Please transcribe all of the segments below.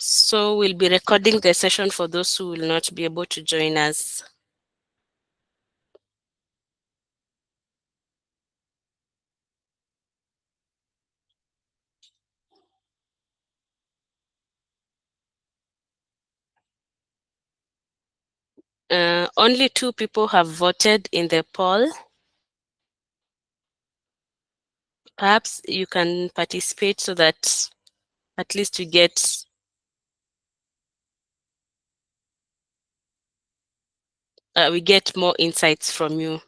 So we'll be recording the session for those who will not be able to join us. Only 2 people have voted in the poll. Perhaps you can participate so that at least we get more insights from you.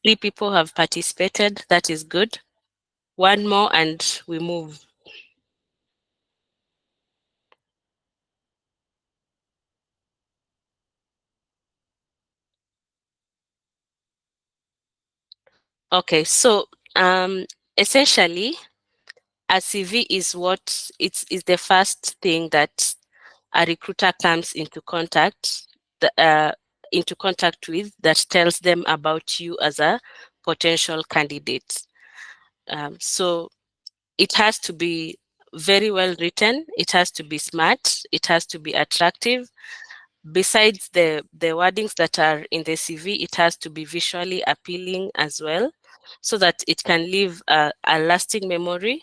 3 people have participated. That is good. One more and we move. Okay, so essentially, a CV is what it's is the first thing that a recruiter comes into contact with, that tells them about you as a potential candidate. So it has to be very well written. It has to be smart. It has to be attractive. Besides the wordings that are in the CV, it has to be visually appealing as well, so that it can leave a lasting memory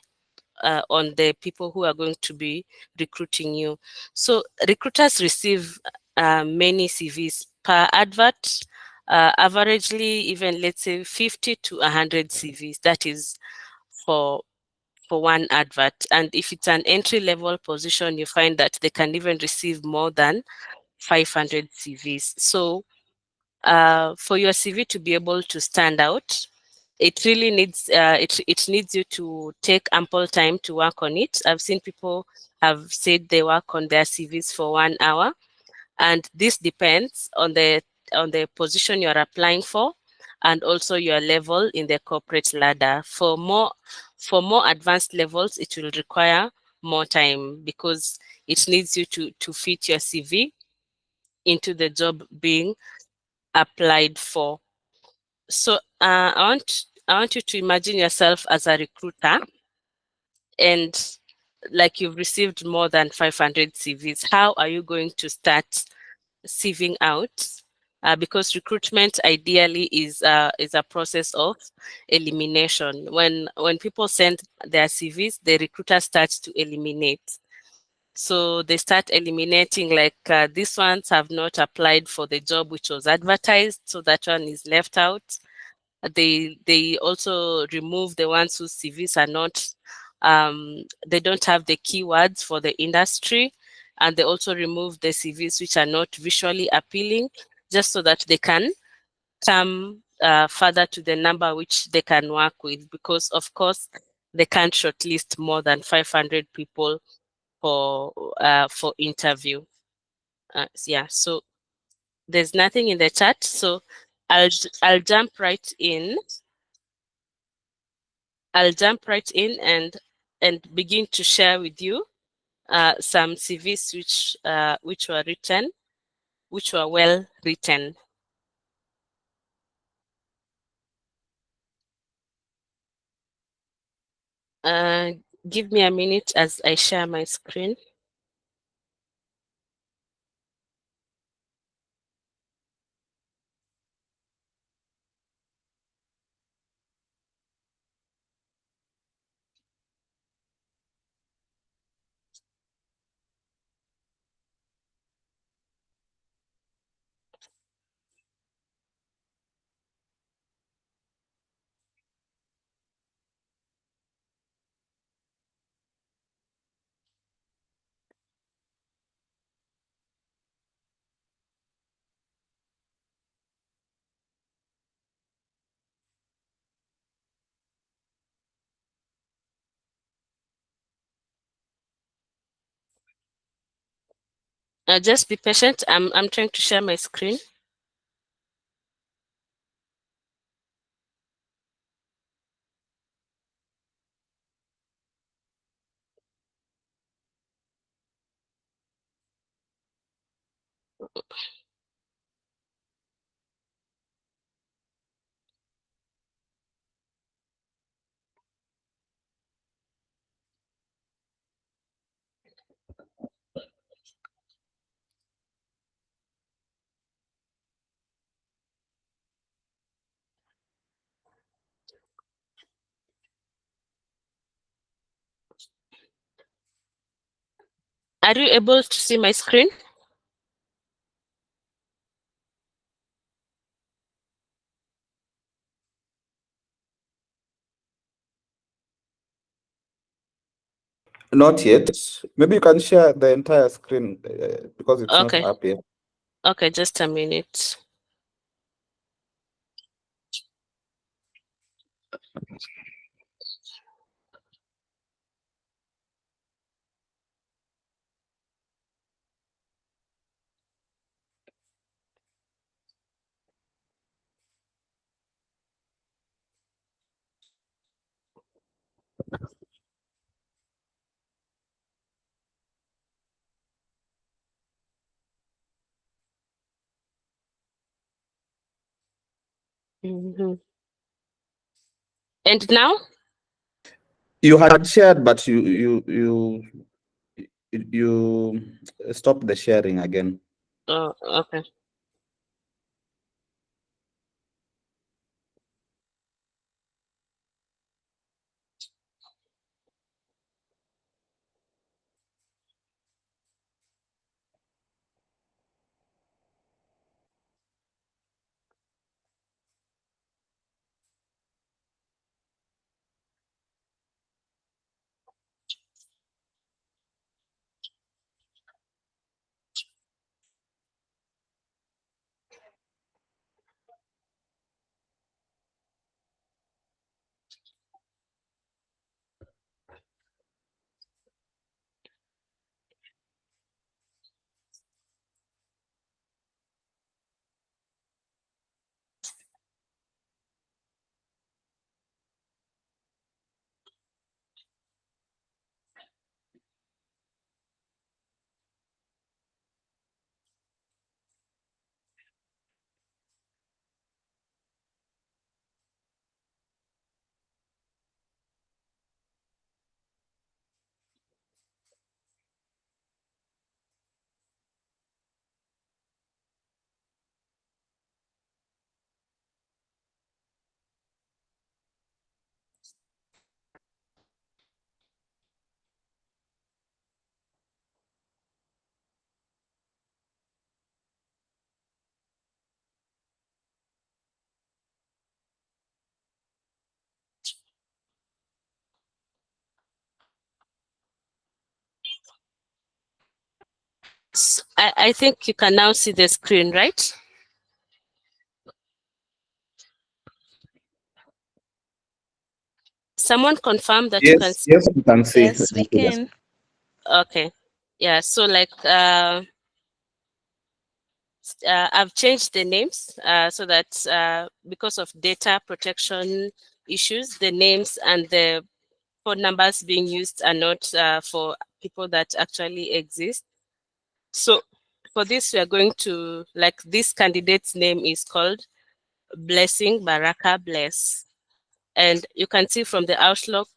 on the people who are going to be recruiting you. So recruiters receive many CVs per advert, averagely even let's say 50 to 100 CVs. That is for one advert. And if it's an entry level position, you find that they can even receive more than 500 CVs. So for your CV to be able to stand out, it really needs it needs you to take ample time to work on it. I've seen people have said they work on their CVs for 1 hour, and this depends on the position you're applying for and also your level in the corporate ladder. For more advanced levels, it will require more time because it needs you to fit your CV into the job being applied for. So I want you to imagine yourself as a recruiter, and like you've received more than 500 CVs. How are you going to start sieving out? Because recruitment ideally is a process of elimination. When people send their CVs, the recruiter starts to eliminate. So they start eliminating, like these ones have not applied for the job which was advertised, so that one is left out. They also remove the ones whose CVs are not they don't have the keywords for the industry, and they also remove the CVs which are not visually appealing, just so that they can come further to the number which they can work with, because of course they can't shortlist more than 500 people for interview. Yeah, so there's nothing in the chat, so I'll jump right in. I'll jump right in and begin to share with you some CVs which were written, which were well written. Uh, Give me a minute as I share my screen. Just be patient. I'm trying to share my screen. Are you able to see my screen? Not yet. Maybe you can share the entire screen because it's not Okay. up yet. Okay, just a minute. Mhm. And now? You had shared, but you stopped the sharing again. Oh, okay. I think you can now see the screen, right? Someone confirm that you can Yes, see. yes, we can see. We Yes, can we see this. can. Okay. Yeah, so like I've changed the names so that because of data protection issues, the names and the phone numbers being used are not for people that actually exist. So for this, we are going to, like, this candidate's name is called Blessing Baraka Bless. And you can see from the outlook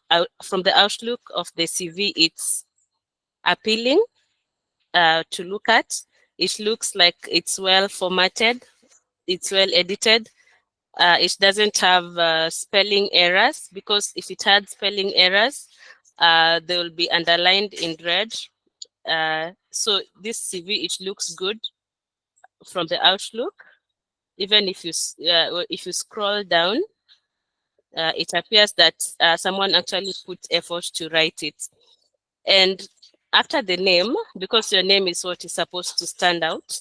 of the CV, it's appealing to look at. It looks like it's well formatted, it's well edited. It doesn't have spelling errors, because if it had spelling errors, they will be underlined in red. So this CV, it looks good from the outlook. Even if you scroll down, it appears that someone actually put effort to write it. And after the name, because your name is what is supposed to stand out,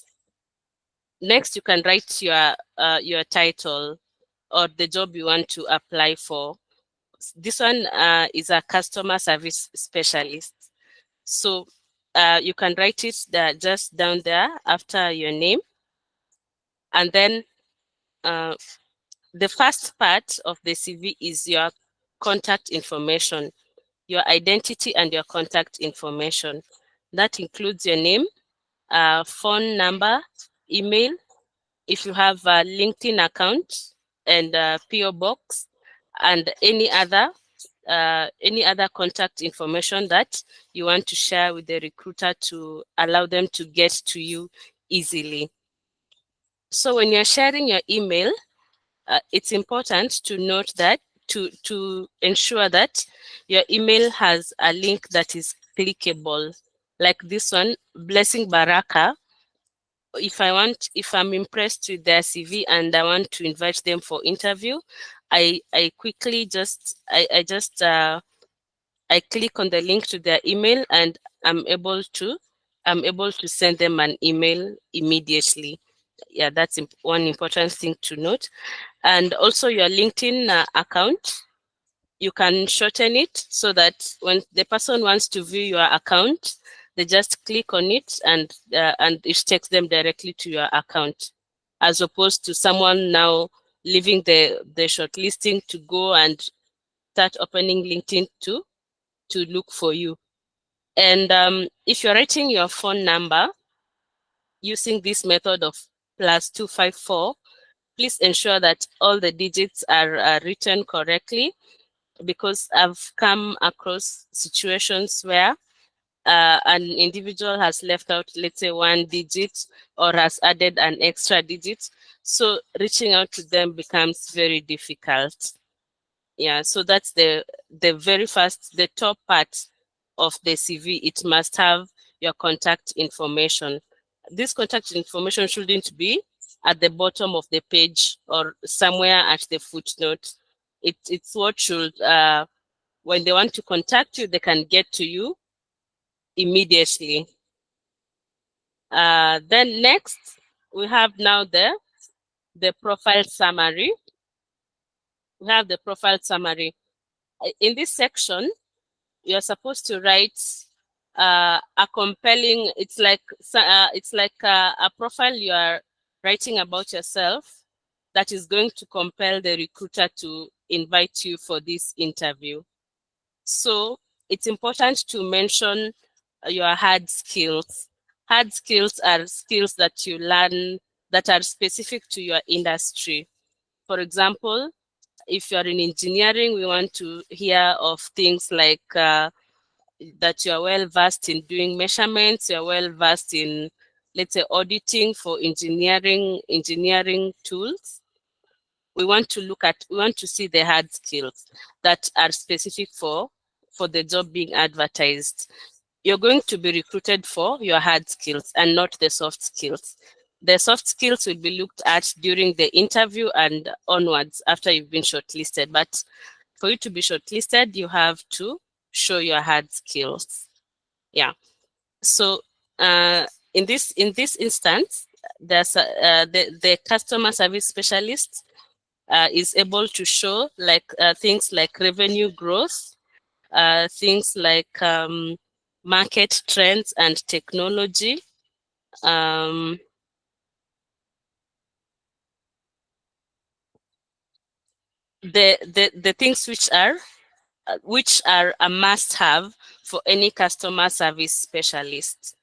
next you can write your title or the job you want to apply for. This one is a customer service specialist. So you can write it just down there after your name. And then uh, the first part of the CV is your contact information, your identity and your contact information. That includes your name, phone number, email, if you have a LinkedIn account, and a PO box, and any other contact information that you want to share with the recruiter to allow them to get to you easily. So when you're sharing your email, it's important to note that to ensure that your email has a link that is clickable. like this one, Blessing Baraka. If I'm impressed with their CV and I want to invite them for interview, I quickly just I just I click on the link to their email, and I'm able to send them an email immediately. Yeah, that's one important thing to note. And also your LinkedIn account, you can shorten it so that when the person wants to view your account, they just click on it, and it takes them directly to your account, as opposed to someone now leaving the shortlisting to go and start opening LinkedIn to look for you. And if you're writing your phone number using this method of +254, please ensure that all the digits are written correctly, because I've come across situations where an individual has left out, let's say, one digit or has added an extra digit. So reaching out to them becomes very difficult. Yeah, so that's the very first, the top part of the CV. It must have your contact information. This contact information shouldn't be at the bottom of the page or somewhere at the footnote. It's what should, when they want to contact you, they can get to you immediately. Then next, we have now the profile summary. We have the profile summary. In this section, you're supposed to write a compelling, it's like a profile you are writing about yourself that is going to compel the recruiter to invite you for this interview. So it's important to mention your hard skills. Hard skills are skills that you learn that are specific to your industry. For example, if you're in engineering, we want to hear of things like that you're well versed in doing measurements, you're well versed in, let's say, auditing for engineering tools. We want to see the hard skills that are specific for the job being advertised. You're going to be recruited for your hard skills and not the soft skills. The soft skills will be looked at during the interview and onwards after you've been shortlisted. But for you to be shortlisted, you have to show your hard skills. Yeah. So in this instance, the customer service specialist is able to show things like revenue growth, things like market trends and technology. Um, the things which are a must-have for any customer service specialist.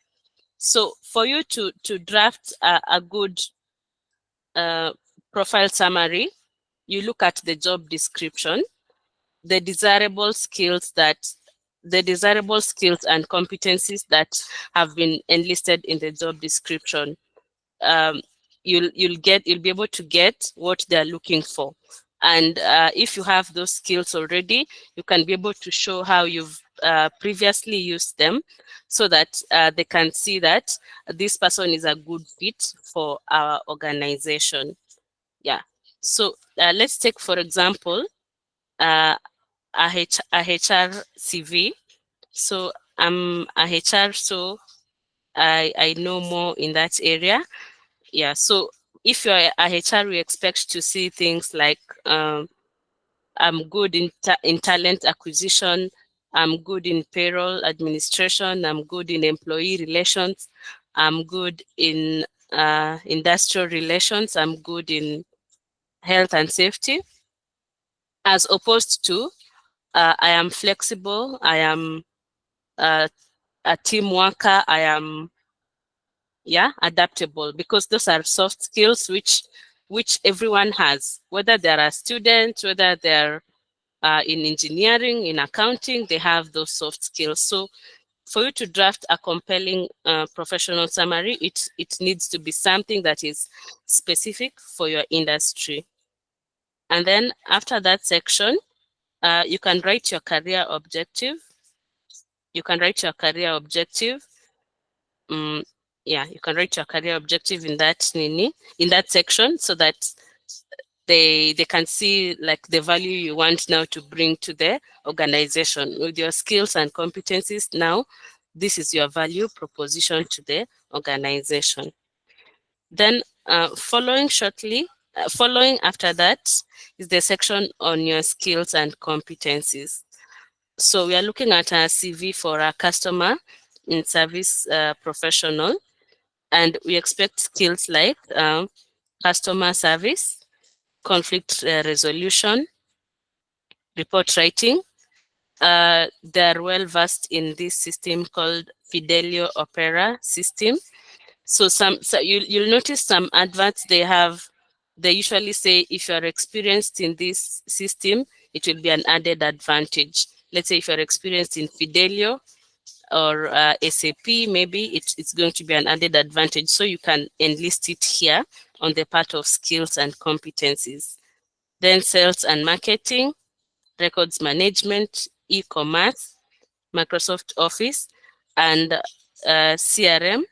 So for you to draft a good uh, profile summary, you look at the job description, the desirable skills and competencies that have been enlisted in the job description. Um, you'll be able to get what they're looking for. And if you have those skills already, you can be able to show how you've previously used them, so that they can see that this person is a good fit for our organization. Yeah. So let's take, for example, uh, a HR CV. So I'm a HR, so I know more in that area. Yeah. So if you're a HR, we expect to see things like I'm good in talent acquisition, I'm good in payroll administration, I'm good in employee relations, I'm good in industrial relations, I'm good in health and safety, as opposed to I am flexible, I am uh, a team worker, I am adaptable, because those are soft skills which everyone has, whether they're a student, whether they're in engineering, in accounting, they have those soft skills. So for you to draft a compelling professional summary, it needs to be something that is specific for your industry. And then after that section, you can write your career objective. You can write your career objective. um, yeah, you can write your career objective in that in that section, so that they can see like the value you want now to bring to the organization with your skills and competencies. Now this is your value proposition to the organization. Then following after that is the section on your skills and competencies. So we are looking at a CV for a customer in service professional, and we expect skills like customer service, conflict resolution, report writing. They're well versed in this system called Fidelio Opera system. So you'll notice some adverts they usually say if you're experienced in this system, it will be an added advantage. Let's say if you're experienced in Fidelio or SAP, maybe it's going to be an added advantage. So you can enlist it here on the part of skills and competencies. Then sales and marketing, records management, e-commerce, Microsoft Office, and CRM,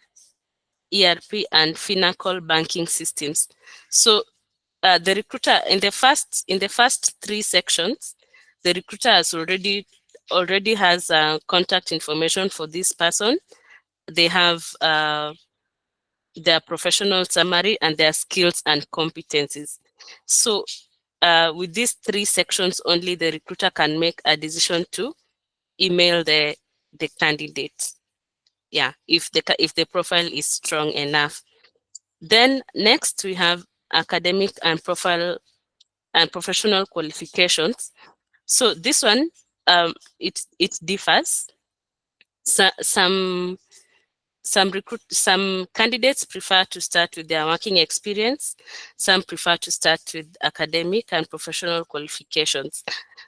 ERP, and Finacle banking systems. So the recruiter in the first three sections, the recruiter has already has contact information for this person. They have their professional summary and their skills and competencies. So with these three sections only, the recruiter can make a decision to email the candidate. Yeah, if the profile is strong enough. Then next we have academic and professional qualifications. So this one, it differs. So, some candidates prefer to start with their working experience. Some prefer to start with academic and professional qualifications.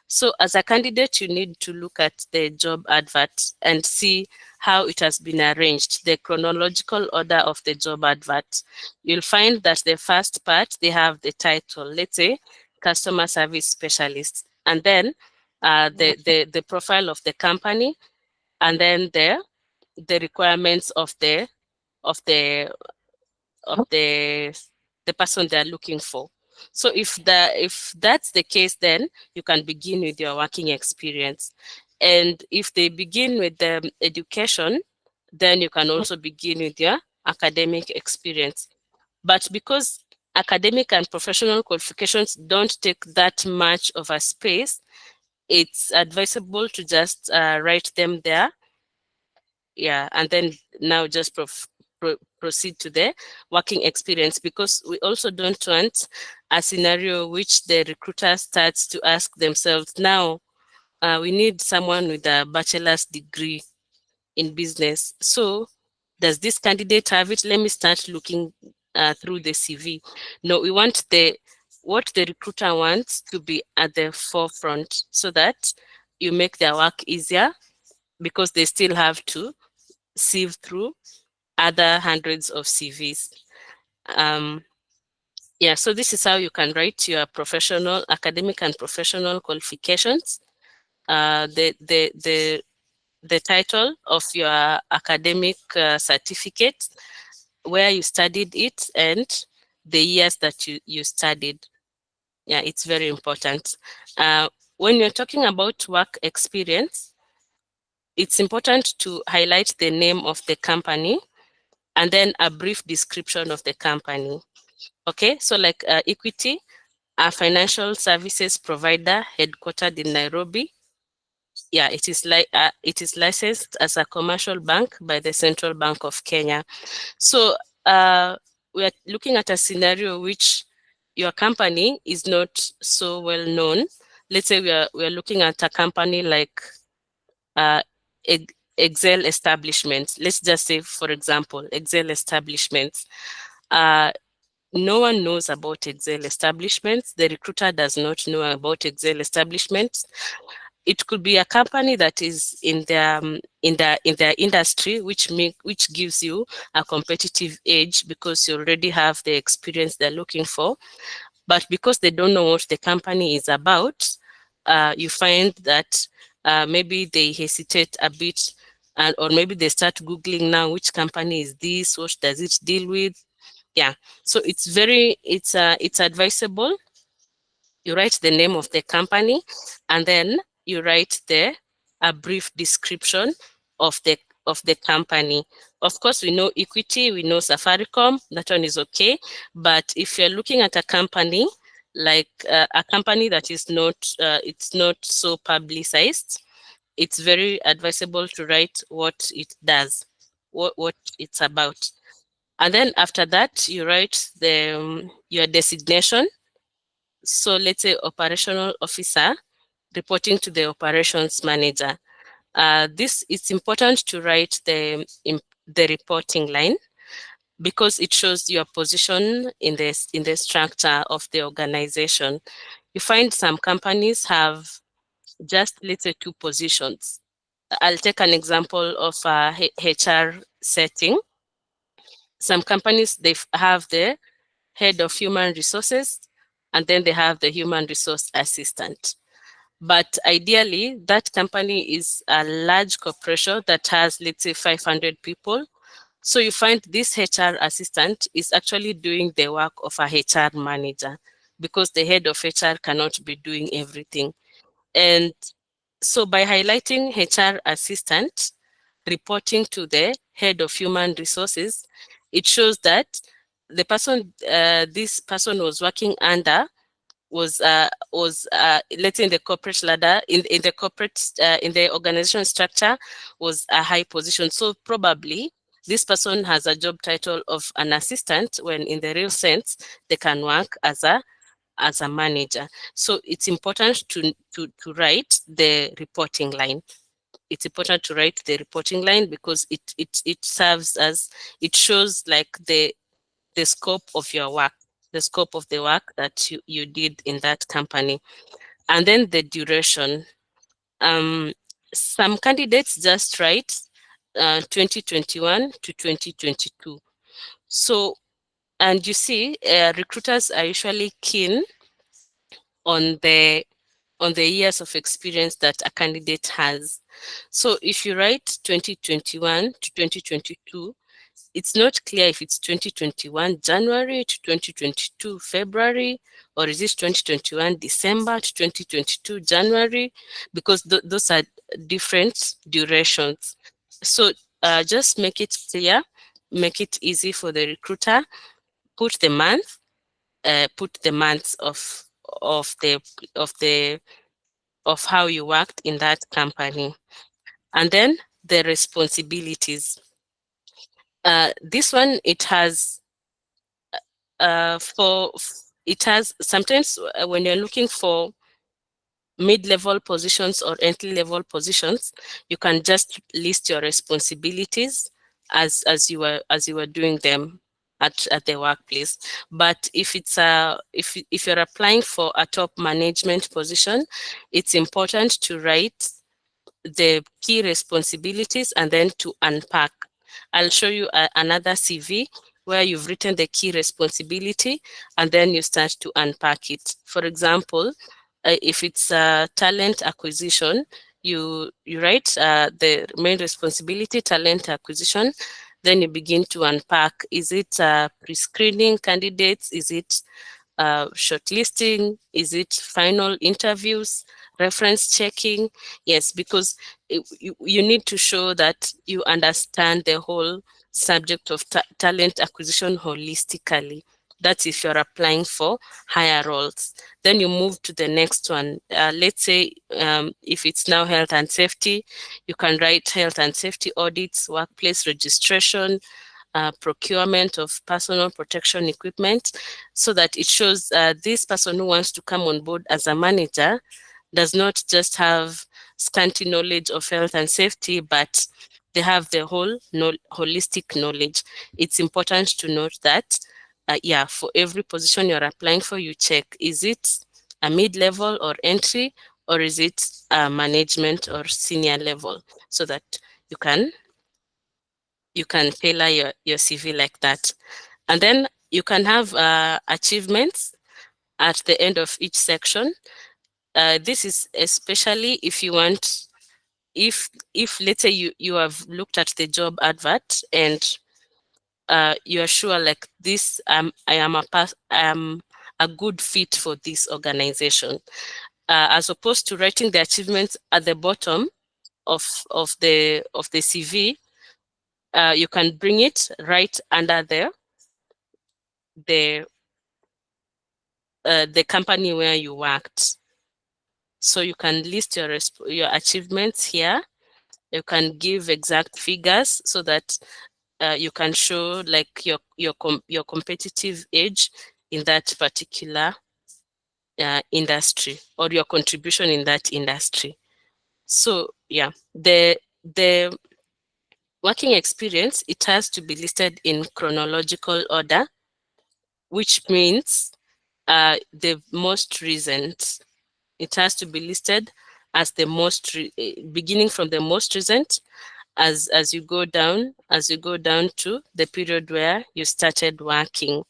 So as a candidate, you need to look at the job advert and see how it has been arranged, the chronological order of the job advert. You'll find that the first part, they have the title, let's say customer service specialist, and then the profile of the company, and then the requirements of of the the person they're looking for. So if that's the case, then you can begin with your working experience. And if they begin with the education, then you can also begin with your academic experience. But because academic and professional qualifications don't take that much of a space, it's advisable to just write them there. Yeah, and then now just proceed to the working experience, because we also don't want a scenario which the recruiter starts to ask themselves, now we need someone with a bachelor's degree in business. So does this candidate have it? Let me start looking through the CV. No, we want what the recruiter wants to be at the forefront, so that you make their work easier, because they still have to sieve through other hundreds of CVs. Yeah, so this is how you can write your professional, academic and professional qualifications. The title of your academic certificate, where you studied it, and the years that you studied. Yeah, it's very important. When you're talking about work experience, it's important to highlight the name of the company and then a brief description of the company. Okay, so like Equity, a financial services provider headquartered in Nairobi. Yeah, it is licensed as a commercial bank by the Central Bank of Kenya. So we are looking at a scenario which your company is not so well known. Let's say we are looking at a company like uh, Excel establishments. Let's just say, for example, Excel establishments. Uh, no one knows about Excel establishments. The recruiter does not know about Excel establishments. It could be a company that is in their industry, which gives you a competitive edge, because you already have the experience they're looking for. But because they don't know what the company is about, you find that maybe they hesitate a bit and or maybe they start googling now, which company is this, what does it deal with. Yeah, so it's advisable you write the name of the company, and then you write the a brief description of the company. Of course, we know Equity, we know Safaricom, that one is okay. But if you're looking at a company like a company that is not it's not so publicized, it's very advisable to write what it does, what it's about. And then after that, you write the your designation. So let's say operational officer reporting to the operations manager. This it's important to write the reporting line because it shows your position in the structure of the organization. You find some companies have just let's say two positions. I'll take an example of a HR setting. Some companies have the head of human resources, and then they have the human resource assistant. But ideally, that company is a large corporation that has, let's say, 500 people. So you find this HR assistant is actually doing the work of a HR manager because the head of HR cannot be doing everything. And so by highlighting HR assistant reporting to the head of human resources, it shows that the person this person was working under was let's say in the corporate ladder in the corporate in the organization structure was a high position. So probably this person has a job title of an assistant when in the real sense they can work as a manager. So it's important to write the reporting line. It's important to write the reporting line because it serves as it shows like the scope of your work, the scope of the work that you did in that company. And then the duration. Um, some candidates just write 2021 to 2022. So, and you see, recruiters are usually keen on the years of experience that a candidate has. So if you write 2021 to 2022, it's not clear if it's 2021 January to 2022 February, or is it 2021 December to 2022 January, because those are different durations. So just make it clear, make it easy for the recruiter, put the month, put the months of the of the of how you worked in that company, and then the responsibilities. This one, it has it has sometimes when you're looking for mid-level positions or entry-level positions, you can just list your responsibilities as you were doing them at the workplace. But if it's if you're applying for a top management position, it's important to write the key responsibilities and then to unpack. I'll show you another CV where you've written the key responsibility and then you start to unpack it. For example, if it's talent acquisition, you write the main responsibility, talent acquisition, then you begin to unpack. Is it pre-screening candidates? Is it shortlisting? Is it final interviews, reference checking? Yes, because you need to show that you understand the whole subject of talent acquisition holistically. That's if you're applying for higher roles. Then you move to the next one. Let's say if it's now health and safety, you can write health and safety audits, workplace registration, procurement of personal protection equipment, so that it shows this person who wants to come on board as a manager does not just have scanty knowledge of health and safety, but they have the whole holistic knowledge. It's important to note that, yeah, for every position you're applying for, you check, is it a mid-level or entry, or is it a management or senior level, so that you can tailor your CV like that. And then you can have achievements at the end of each section. This is especially if you want if let's say you have looked at the job advert and you are sure like this, I am a good fit for this organization, as opposed to writing the achievements at the bottom of the CV. You can bring it right under the the company where you worked. So you can list your achievements here. You can give exact figures so that you can show like your competitive edge in that particular industry, or your contribution in that industry. So yeah, the working experience, it has to be listed in chronological order, which means the most recent. It has to be listed as the beginning from the most recent, as you go down to the period where you started working.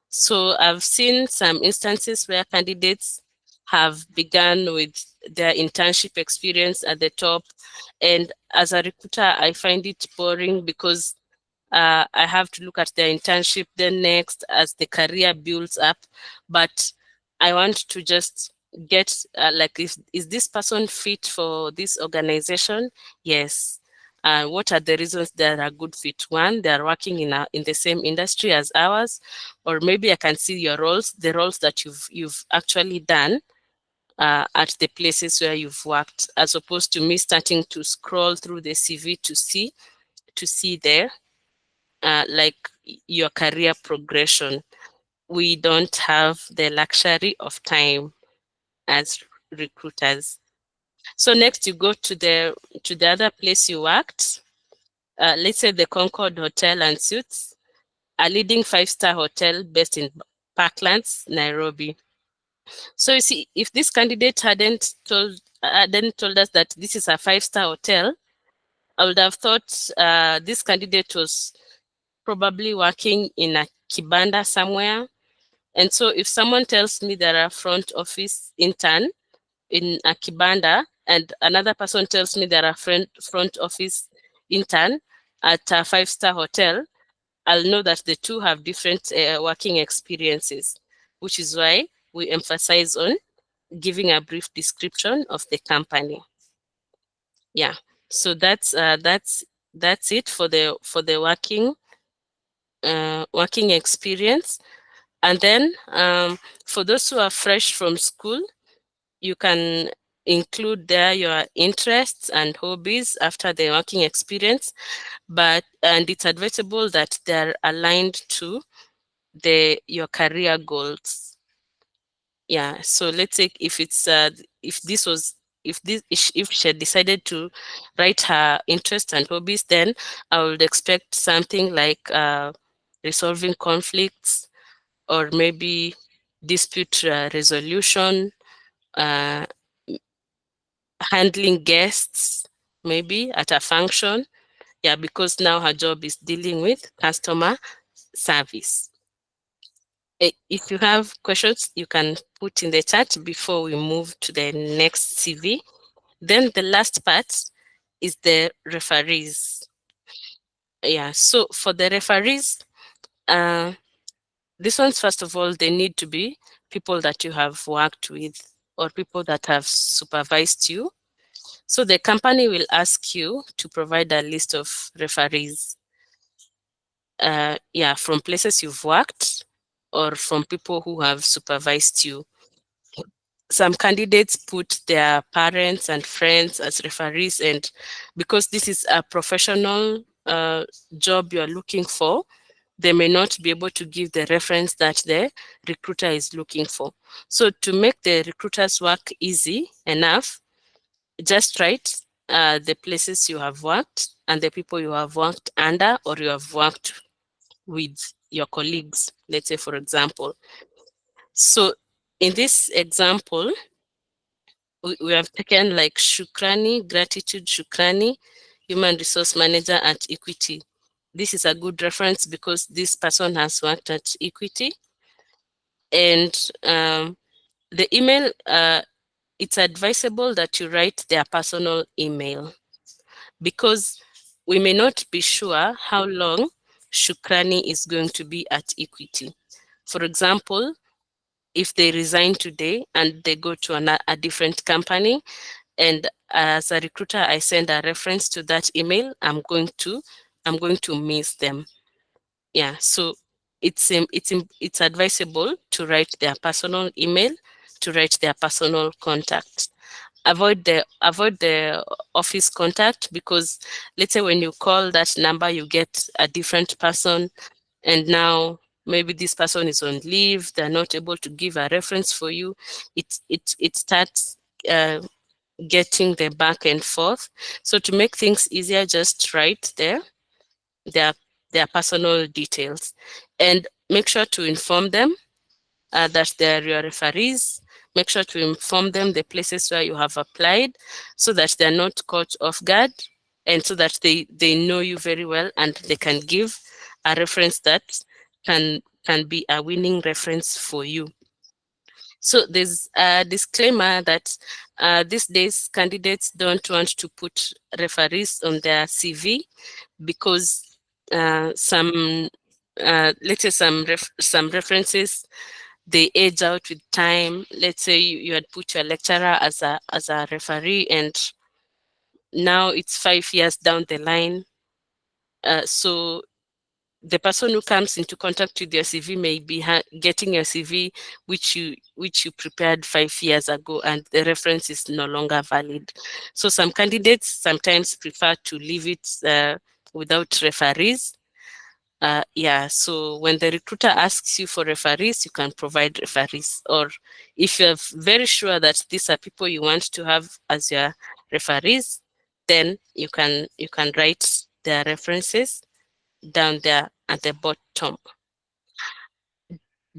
So I've seen some instances where candidates have begun with their internship experience at the top, and as a recruiter I find it boring because I have to look at their internship then next as the career builds up. But I want to just get like, if is this person fit for this organization? Yes. What are the reasons they are a good fit? One, they are working in the same industry as ours, or maybe I can see your roles, the roles that you've actually done at the places where you've worked, as opposed to me starting to scroll through the CV to see there like your career progression. We don't have the luxury of time as recruiters. So next you go to the other place you worked. Let's say the Concord Hotel and Suites, a leading five-star hotel based in Parklands, Nairobi. So you see, if this candidate hadn't told us that this is a five-star hotel, I would have thought this candidate was probably working in a kibanda somewhere. And so if someone tells me they're a front office intern in a kibanda, and another person tells me they're a front office intern at a five-star hotel, I'll know that the two have different working experiences, which is why we emphasize on giving a brief description of the company. Yeah, so that's it for the working experience. And then for those who are fresh from school, you can include there your interests and hobbies after the working experience, and it's advisable that they're aligned to your career goals. Yeah, so let's say if this was if she had decided to write her interests and hobbies, then I would expect something like resolving conflicts, or maybe dispute resolution, uh, handling guests, maybe at a function. Yeah, because now her job is dealing with customer service. If you have questions, you can put in the chat before we move to the next CV. Then the last part is the referees. Yeah, so for the referees, this one's, first of all, they need to be people that you have worked with or people that have supervised you. So the company will ask you to provide a list of referees, yeah, from places you've worked or from people who have supervised you. Some candidates put their parents and friends as referees, and because this is a professional job you're looking for, they may not be able to give the reference that the recruiter is looking for. So to make the recruiter's work easy enough, just write the places you have worked and the people you have worked under or you have worked with your colleagues, let's say, for example. So in this example, we have taken like Shukrani, Gratitude Shukrani, Human Resource Manager at Equity. This is a good reference because this person has worked at Equity. And the email it's advisable that you write their personal email, because we may not be sure how long Shukrani is going to be at Equity. For example, if they resign today and they go to a different company, and as a recruiter I send a reference to that email, I'm going to miss them. Yeah, so it's advisable to write their personal email, to write their personal contact. Avoid the office contact, because let's say when you call that number you get a different person, and now maybe this person is on leave, they're not able to give a reference for you. It starts uh, getting the back and forth. So to make things easier, just write their their personal details, and make sure to inform them that they're your referees. Make sure to inform them the places where you have applied, so that they're not caught off guard, and so that they know you very well, and they can give a reference that can be a winning reference for you. So there's a disclaimer that these days candidates don't want to put referees on their CV, because some let's say some references, they age out with time. Let's say you had put your lecturer as a referee, and now it's 5 years down the line. So the person who comes into contact with your CV may be getting your CV which you prepared 5 years ago, and the reference is no longer valid. So some candidates sometimes prefer to leave it without referees. Yeah, so when the recruiter asks you for referees, you can provide referees. Or if you're very sure that these are people you want to have as your referees, then you can write their references down there at the bottom.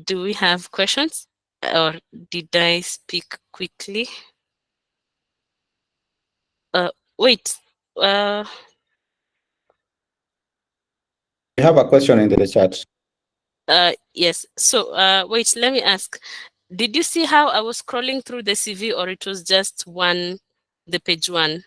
Do we have questions? Or did I speak quickly? Wait. Uh, We have a question in the chat. yes. So, wait, let me ask. Did you see how I was scrolling through the CV, or it was just the page one?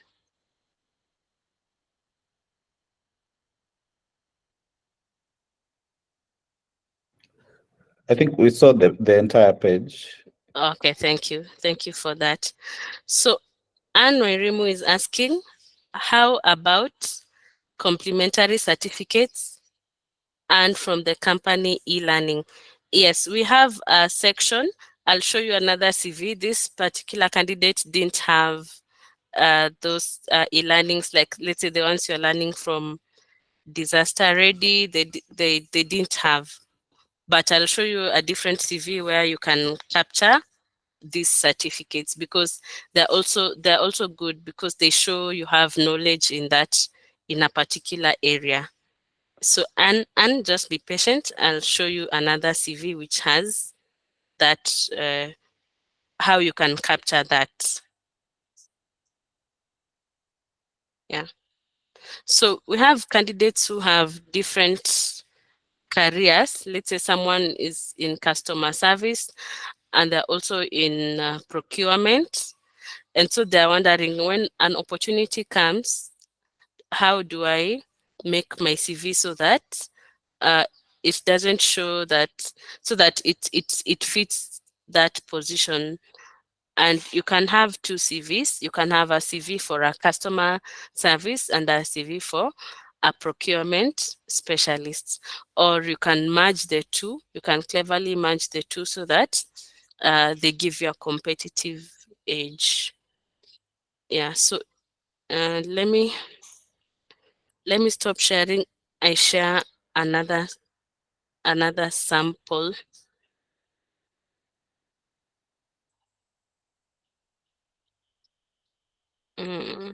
I think we saw the entire page. Okay, thank you. Thank you for that. So, Anne Wairimu is asking, how about complimentary certificates and from the company e-learning? Yes, we have a section. I'll show you another CV. This particular candidate didn't have those e-learnings, like let's say the ones you're learning from Disaster Ready, they didn't have. But I'll show you a different CV where you can capture these certificates, because they're also good, because they show you have knowledge in a particular area. So and just be patient. I'll show you another CV which has that, how you can capture that. Yeah. So we have candidates who have different careers. Let's say someone is in customer service and they're also in procurement. And so they're wondering, when an opportunity comes, how do I make my CV so that uh, it doesn't show that, so that it fits that position. And you can have two CVs. You can have a CV for a customer service and a CV for a procurement specialist, or you can merge the two. You can cleverly merge the two so that they give you a competitive edge. Yeah. So let me stop sharing. I share another sample. Mm.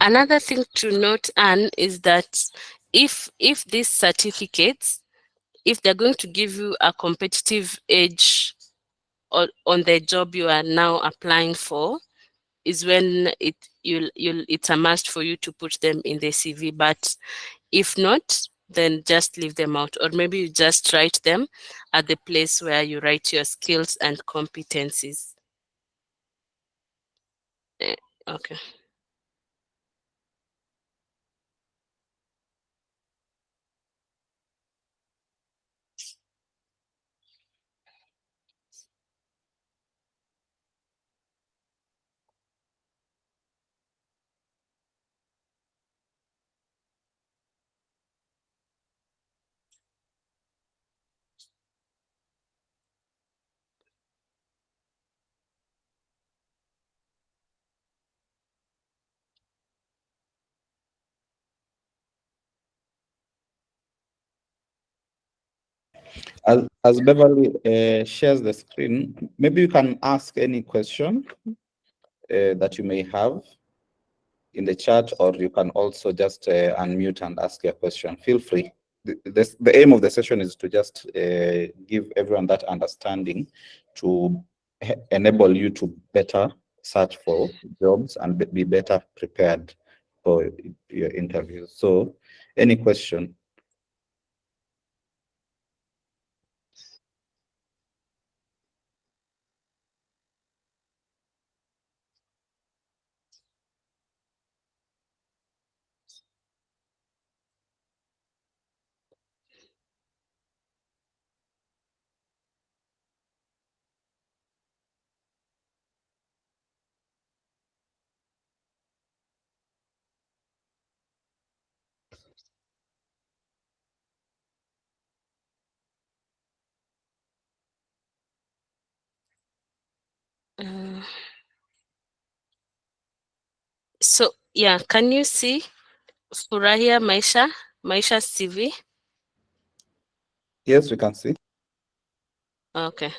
Another thing to note, Anne, is that if these certificates, if they're going to give you a competitive edge on the job you are now applying for, is when it's a must for you to put them in the CV. But if not, then just leave them out, or maybe you just write them at the place where you write your skills and competencies. Eh, Okay. As Beverly shares the screen, maybe you can ask any question that you may have in the chat, or you can also just unmute and ask your question. Feel free. The aim of the session is to just give everyone that understanding to enable you to better search for jobs and be better prepared for your interviews. So, any question? Uh, so yeah, can you see Furahia Maisha's CV? Yes, we can see. Okay.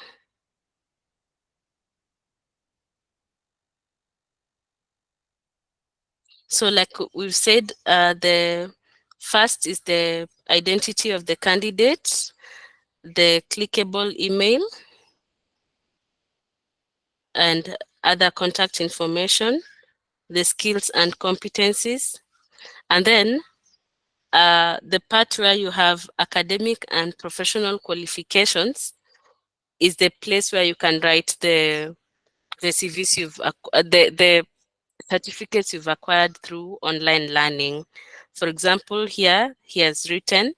So like we've said, the first is the identity of the candidate, the clickable email, and other contact information, the skills and competencies, and then the part where you have academic and professional qualifications is the place where you can write the CVs the certificates you've acquired through online learning. For example, here he has written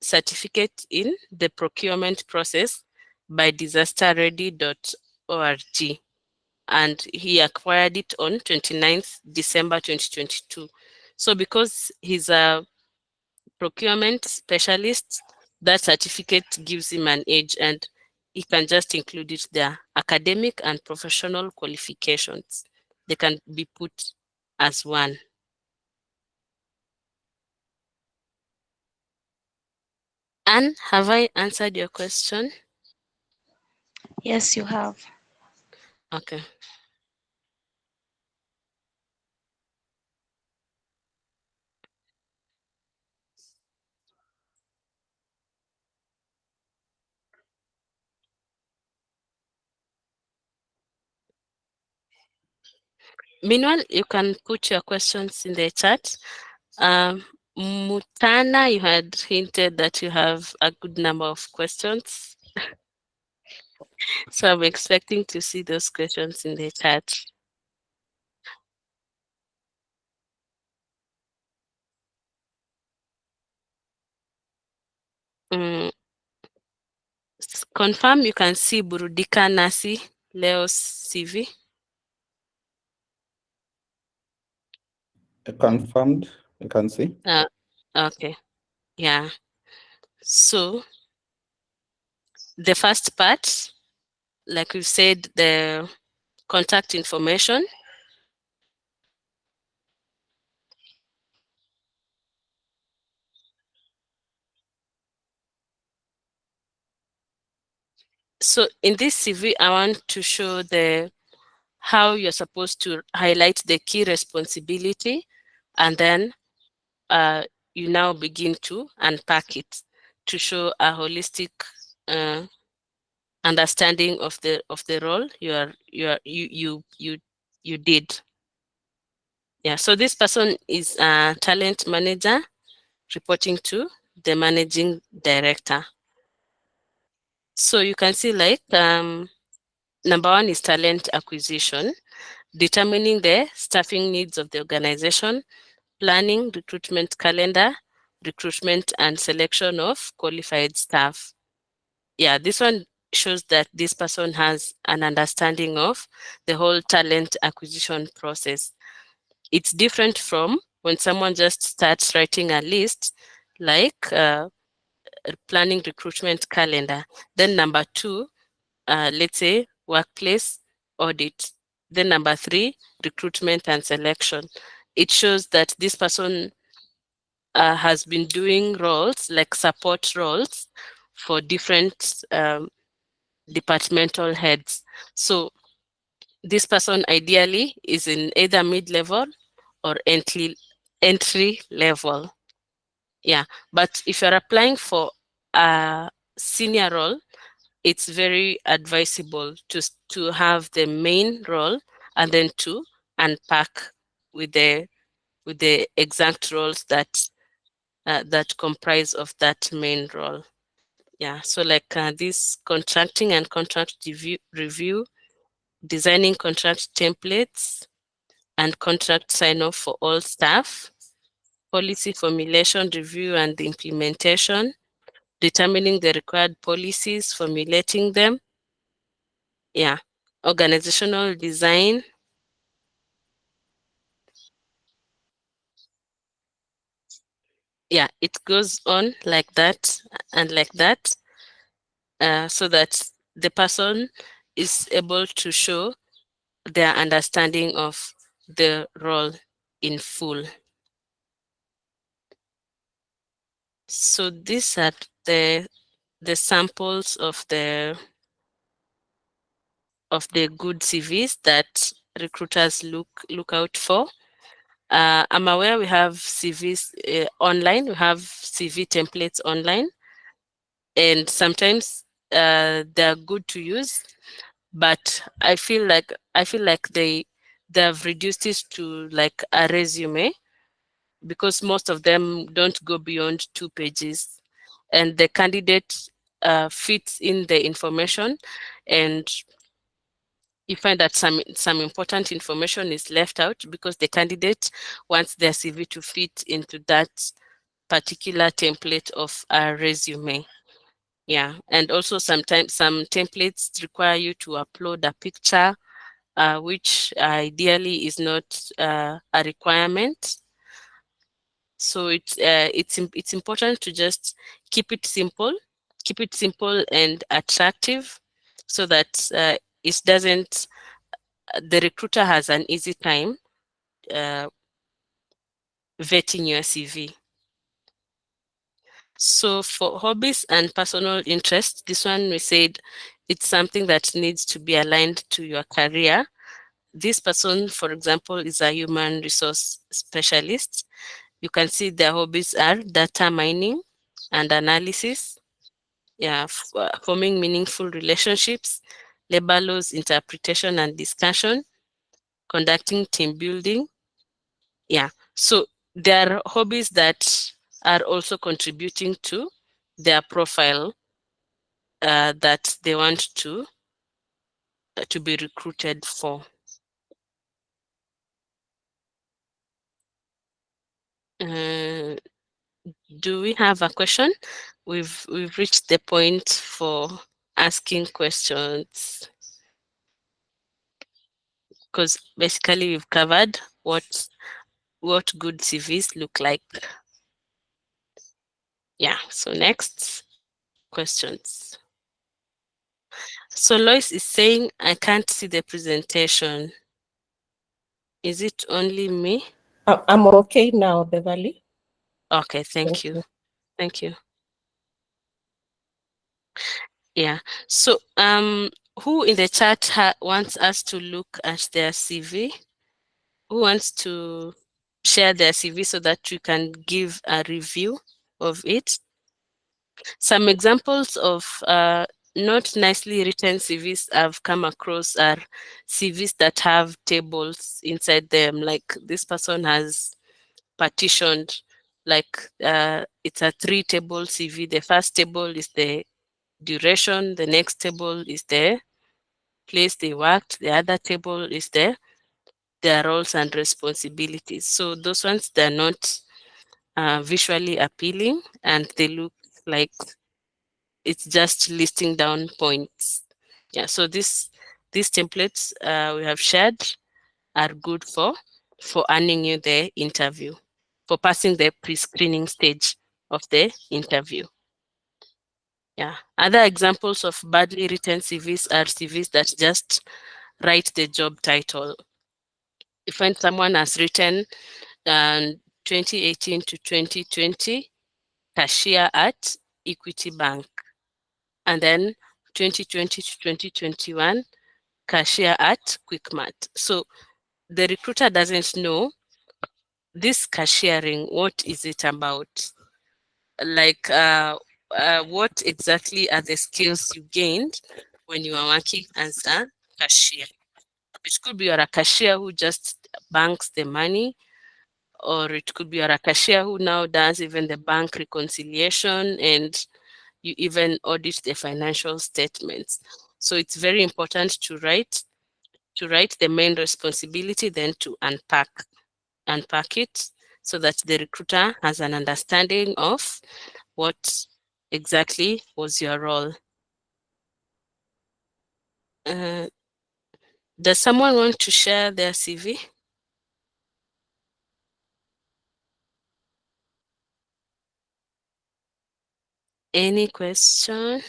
certificate in the procurement process by disasterready.org, and he acquired it on 29th December 2022. So because he's a procurement specialist, that certificate gives him an edge, and he can just include it there. Academic and professional qualifications, they can be put as one. Anne, have I answered your question? Yes, you have. Okay. Meanwhile, you can put your questions in the chat. Mutana, you had hinted that you have a good number of questions. So I'm expecting to see those questions in the chat. Mm, confirm you can see Burudika Nasi Leo's CV. Confirmed, you can see. Okay, yeah. So the first part, like we said, the contact information. So in this CV, I want to show how you're supposed to highlight the key responsibility and then uh, you now begin to unpack it to show a holistic uh, understanding of the role you did. Yeah, so this person is a talent manager reporting to the managing director. So you can see like number one is talent acquisition, determining the staffing needs of the organization, planning recruitment calendar, recruitment and selection of qualified staff. Yeah, this one shows that this person has an understanding of the whole talent acquisition process. It's different from when someone just starts writing a list, like planning recruitment calendar. Then number two, let's say workplace audit. Then number three, recruitment and selection. It shows that this person has been doing roles like support roles for different departmental heads. So this person ideally is in either mid-level or entry level. Yeah, but if you're applying for a senior role, it's very advisable to have the main role and then to unpack with the exact roles that comprise of that main role. Yeah, so like this contracting and contract review, designing contract templates and contract sign off for all staff, policy formulation, review and implementation, determining the required policies, formulating them. Yeah, organizational design. Yeah, it goes on like that and like that, so that the person is able to show their understanding of the role in full. So these are the samples of the good CVs that recruiters look out for. I'm aware we have CVs online. We have CV templates online, and sometimes they're good to use. But I feel like they have reduced it to like a resume, because most of them don't go beyond 2 pages, and the candidate fits in the information, and you find that some important information is left out because the candidate wants their CV to fit into that particular template of a resume. Yeah, and also sometimes some templates require you to upload a picture, which ideally is not a requirement. So it's important to just keep it simple, and attractive, so that it doesn't the recruiter has an easy time uh, vetting your CV. So for hobbies and personal interests, this one we said it's something that needs to be aligned to your career. This person, for example, is a human resource specialist. You can see their hobbies are data mining and analysis, yeah, forming meaningful relationships, labor laws interpretation and discussion, conducting team building. Yeah, so there are hobbies that are also contributing to their profile that they want to be recruited for. Uh, do we have a question? We've reached the point for asking questions, because basically we've covered what good CVs look like. Yeah. So next questions. So Lois is saying I can't see the presentation. Is it only me? I'm okay now, Beverly. Okay, Thank thank you. you. Thank you. Yeah. So who in the chat wants us to look at their CV? Who wants to share their CV so that you can give a review of it. Some examples of not nicely written CVs I've come across are CVs that have tables inside them, like this person has partitioned, like it's a 3-table CV. The first table is the duration, the next table is the place they worked, the other table is their roles and responsibilities. So those ones, they're not visually appealing, and they look like it's just listing down points. Yeah, so these templates we have shared are good for earning you the interview, for passing the pre-screening stage of the interview. Yeah. Other examples of badly written CVs are CVs that just write the job title. If when someone has written 2018 to 2020 cashier at Equity Bank, and then 2020 to 2021 cashier at Quickmart. So the recruiter doesn't know this cashiering, what is it about? Like what exactly are the skills you gained when you are working as a cashier? It could be you're a cashier who just banks the money, or it could be you're a cashier who now does even the bank reconciliation, and you even audit the financial statements. So it's very important to write the main responsibility, then to unpack it so that the recruiter has an understanding of what exactly was your role. Uh, does someone want to share their CV? Any question?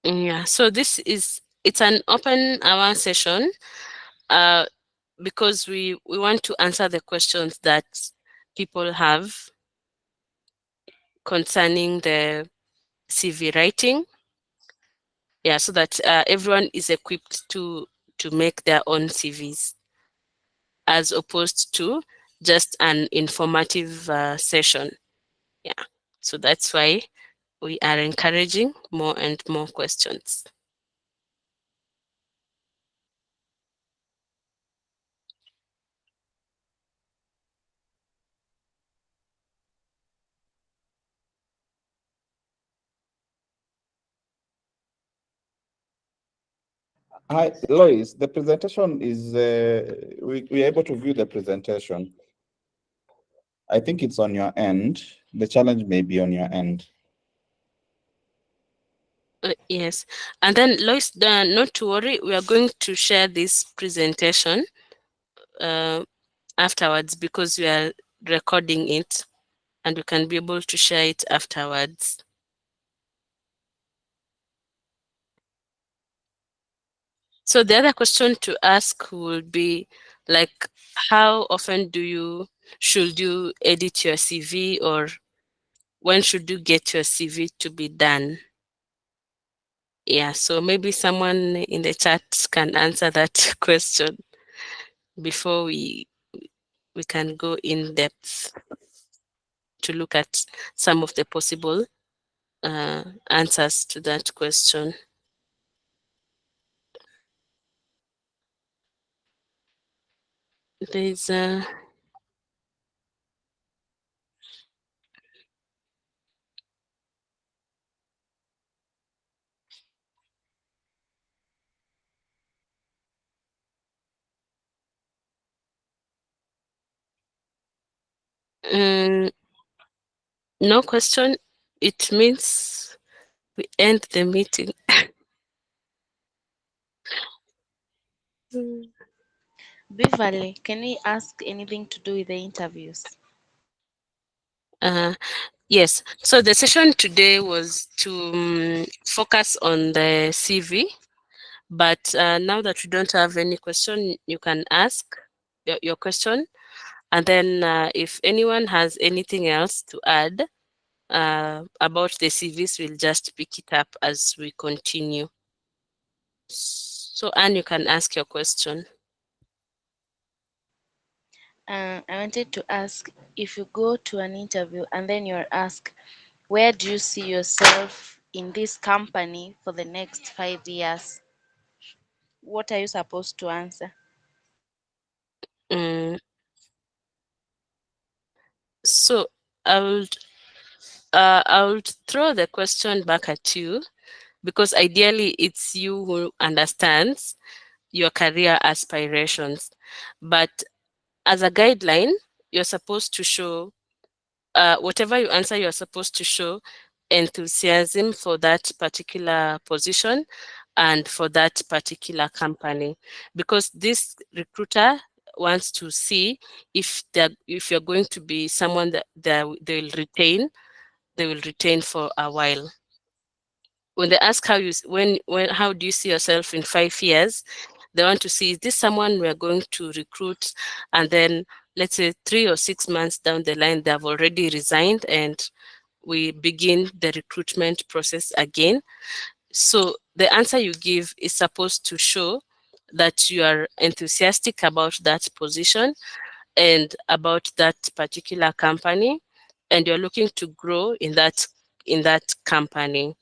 Yeah, so it's an open hour session uh, because we want to answer the questions that people have concerning the CV writing. Yeah, so that everyone is equipped to make their own CVs, as opposed to just an informative session. Yeah, so that's why we are encouraging more and more questions. Hi, Lois, the presentation is, we're able to view the presentation. I think it's on your end. The challenge may be on your end. Yes, and then Lois, not to worry, we are going to share this presentation afterwards, because we are recording it, and we can be able to share it afterwards. So the other question to ask would be, like, how often should you edit your CV, or when should you get your CV to be done? Yeah, so maybe someone in the chat can answer that question before we can go in depth to look at some of the possible answers to that question. There's a no question. It means we end the meeting. Beverly, can we ask anything to do with the interviews? Uh, yes, so the session today was to focus on the CV, but now that you don't have any question, you can ask your question. And then if anyone has anything else to add about the CVs, we'll just pick it up as we continue. So Anne, you can ask your question. I wanted to ask, if you go to an interview and then you're asked, where do you see yourself in this company for the next 5 years? What are you supposed to answer? Mm, so I would throw the question back at you, because ideally it's you who understands your career aspirations. But as a guideline, you're supposed to show, whatever you answer, you're supposed to show enthusiasm for that particular position and for that particular company, because this recruiter wants to see if you're going to be someone that they will retain for a while. When they ask how do you see yourself in 5 years, they want to see, is this someone we're going to recruit, and then let's say 3 or 6 months down the line they have already resigned and we begin the recruitment process again. So the answer you give is supposed to show that you are enthusiastic about that position and about that particular company, and you're looking to grow in that company.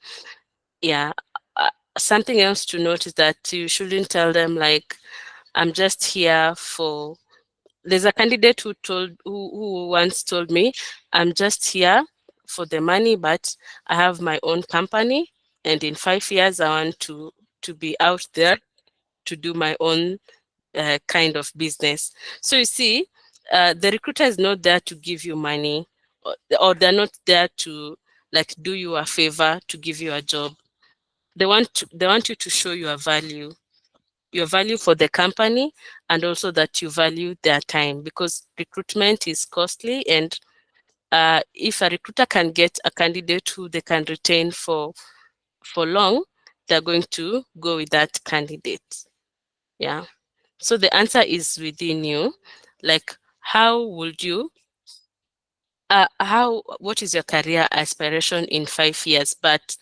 Yeah. Something else to note is that you shouldn't tell them like, I'm just here for. There's a candidate who once told me, I'm just here for the money, but I have my own company, and in 5 years I want to be out there to do my own kind of business. So you see, the recruiter is not there to give you money, or they're not there to like do you a favor to give you a job. They want you to show your value for the company, and also that you value their time, because recruitment is costly. And if a recruiter can get a candidate who they can retain for long, they're going to go with that candidate. Yeah. So the answer is within you. Like, how would you what is your career aspiration in 5 years? But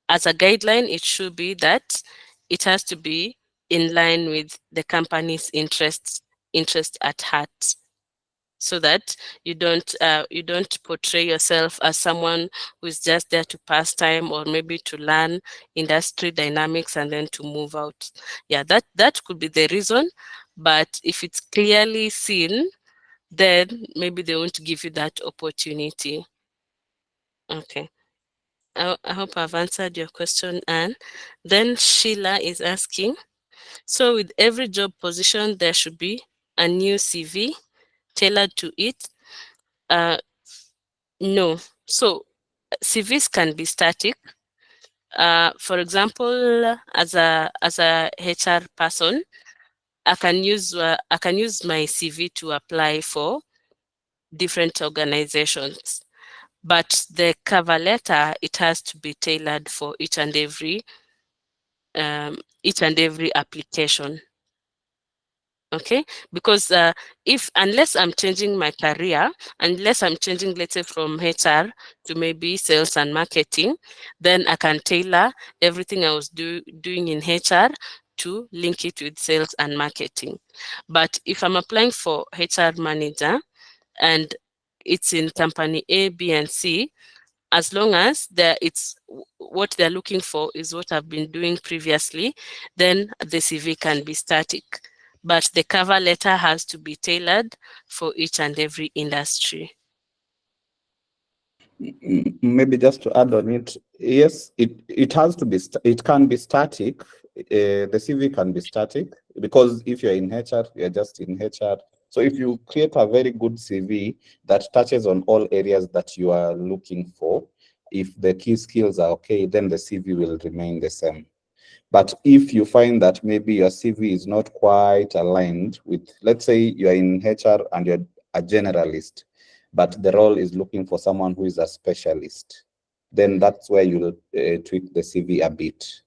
as a guideline, it should be that it has to be in line with the company's interest at heart, so that you don't portray yourself as someone who is just there to pass time, or maybe to learn industry dynamics and then to move out. Yeah, that could be the reason. But if it's clearly seen, then maybe they won't give you that opportunity. Okay. I hope I've answered your question, Anne. Then Sheila is asking, so with every job position, there should be a new CV tailored to it? No. So CVs can be static. For example, as a HR person, I can use my CV to apply for different organizations, but the cover letter, it has to be tailored for each and every application. Okay, because if unless I'm changing my career, unless I'm changing, let's say, from HR to maybe sales and marketing, then I can tailor everything I was doing in HR to link it with sales and marketing. But if I'm applying for HR manager and it's in company A, B, and C, as long as what they're looking for is what I've been doing previously, then the CV can be static. But the cover letter has to be tailored for each and every industry. Maybe just to add on it, yes, it has to be, it can be static. The CV can be static, because if you're in HR, you're just in HR. So if you create a very good CV that touches on all areas that you are looking for, if the key skills are okay, then the CV will remain the same. But if you find that maybe your CV is not quite aligned with, let's say you're in HR and you're a generalist, but the role is looking for someone who is a specialist, then that's where you'll tweak the CV a bit,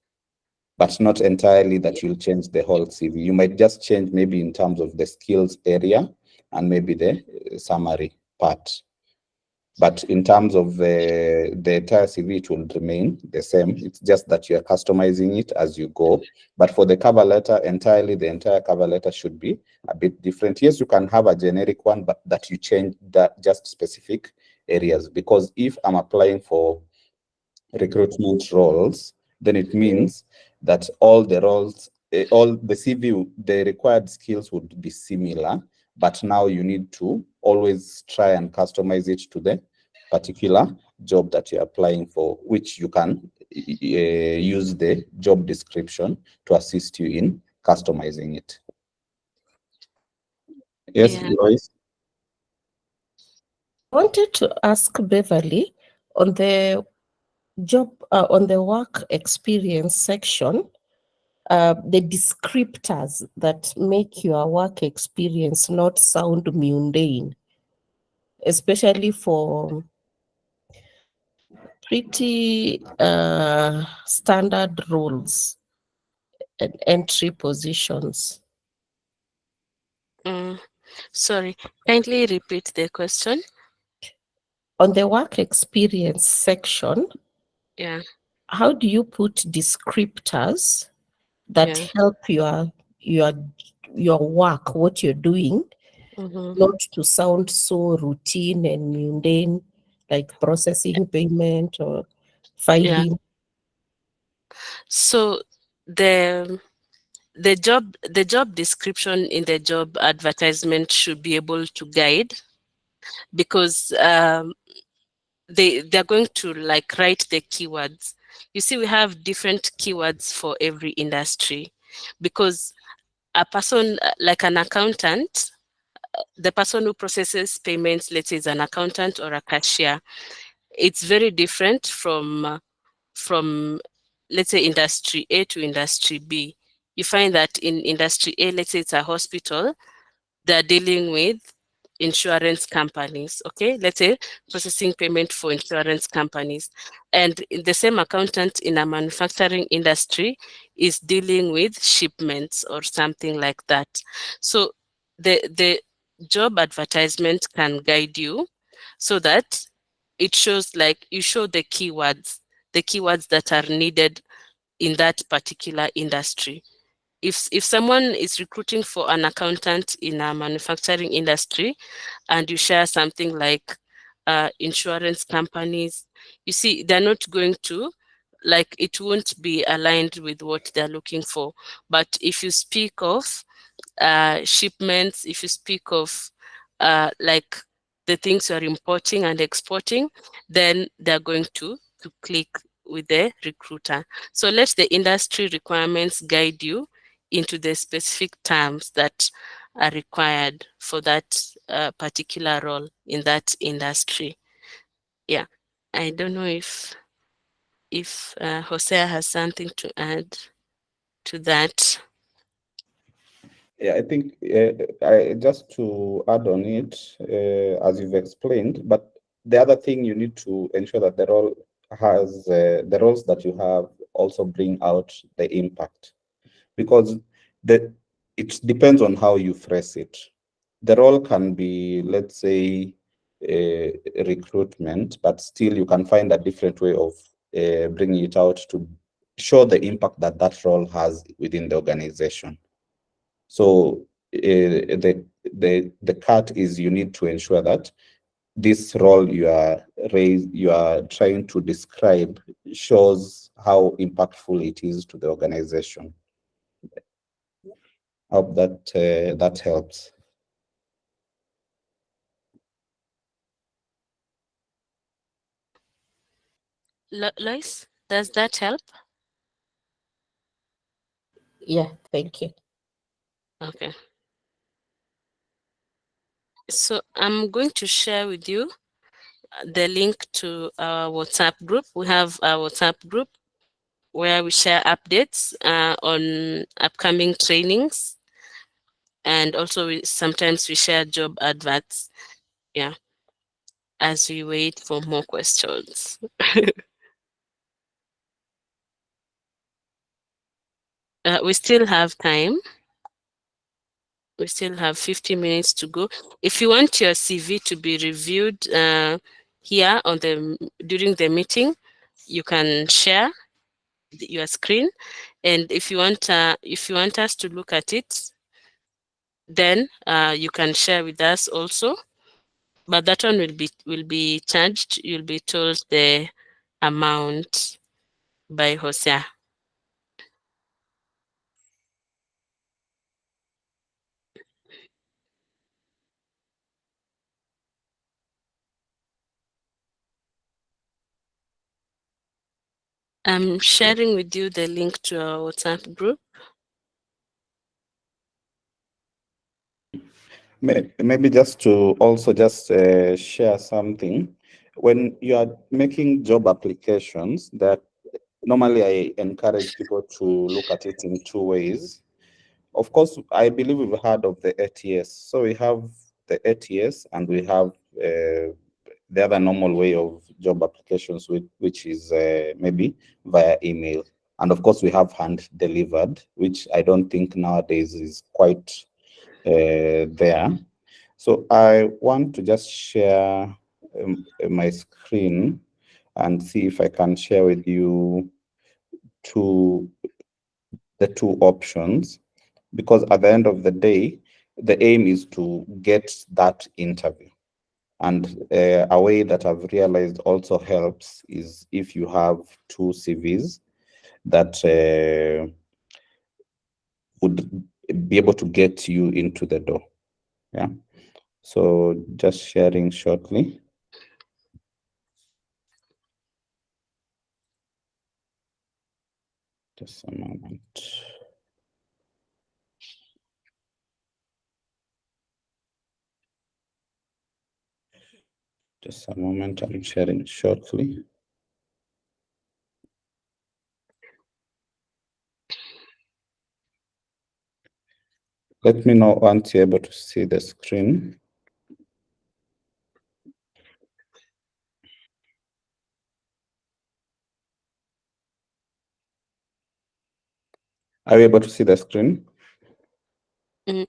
but not entirely that you'll change the whole CV. You might just change maybe in terms of the skills area, and maybe the summary part. But in terms of the entire CV, it will remain the same. It's just that you are customizing it as you go. But for the cover letter, entirely, the entire cover letter should be a bit different. Yes, you can have a generic one, but that you change that just specific areas. Because if I'm applying for recruitment roles, then it means that all the roles, all the CV, the required skills would be similar, but now you need to always try and customize it to the particular job that you're applying for, which you can use the job description to assist you in customizing it. Yes, Yeah. Lois? I wanted to ask Beverly on the on the work experience section, the descriptors that make your work experience not sound mundane, especially for pretty standard roles and entry positions. Mm, sorry, kindly repeat the question. On the work experience section, Yeah, how do you put descriptors that yeah. help your your work, what you're doing, Mm-hmm. not to sound so routine and mundane, like processing payment or Yeah. filing? So the the job description in the job advertisement should be able to guide, because they're going to like write the keywords. You see, we have different keywords for every industry, because a person like an accountant, the person who processes payments, let's say, is an accountant or a cashier. It's very different from let's say industry A to industry B. You find that in industry A, let's say it's a hospital, they're dealing with insurance companies, okay? Let's say processing payment for insurance companies. And the same accountant in a manufacturing industry is dealing with shipments or something like that. So the job advertisement can guide you so that it shows, like, you show the keywords that are needed in that particular industry. If someone is recruiting for an accountant in a manufacturing industry, and you share something like insurance companies, you see, they're not going to, like, it won't be aligned with what they're looking for. But if you speak of shipments, if you speak of like the things you're importing and exporting, then they're going to click with the recruiter. So let the industry requirements guide you into the specific terms that are required for that particular role in that industry. Yeah, I don't know if Hosea has something to add to that. Yeah, I think just to add on it, as you've explained, but the other thing you need to ensure that the role has the roles that you have also bring out the impact, because the it depends on how you phrase it. The role can be, let's say, recruitment, but still you can find a different way of bringing it out to show the impact that that role has within the organization. So the cut is you need to ensure that this role you are trying to describe shows how impactful it is to the organization. Hope that that helps. Lois, does that help? Yeah, thank you. Okay. So I'm going to share with you the link to our WhatsApp group. We have a WhatsApp group where we share updates on upcoming trainings, and also sometimes we share job adverts. Yeah, as we wait for more questions. We still have time. We still have 50 minutes to go. If you want your CV to be reviewed here on during the meeting, you can share your screen, and if you want us to look at it, then you can share with us also. But that one will be charged. You'll be told the amount by Hosea. I'm sharing with you the link to our WhatsApp group. Maybe just to also just share something. When you are making job applications, that normally I encourage people to look at it in two ways. Of course, I believe we've heard of the ATS. So we have the ATS and we have the other normal way of job applications, which is maybe via email. And of course, we have hand delivered, which I don't think nowadays is quite there. So I want to just share my screen and see if I can share with you the two options, because at the end of the day, the aim is to get that interview. And a way that I've realized also helps is if you have two CVs that would be able to get you into the door. Yeah. So just sharing shortly. Just a moment. Just a moment, I'm sharing shortly. Let me know once you're able to see the screen. Are you able to see the screen?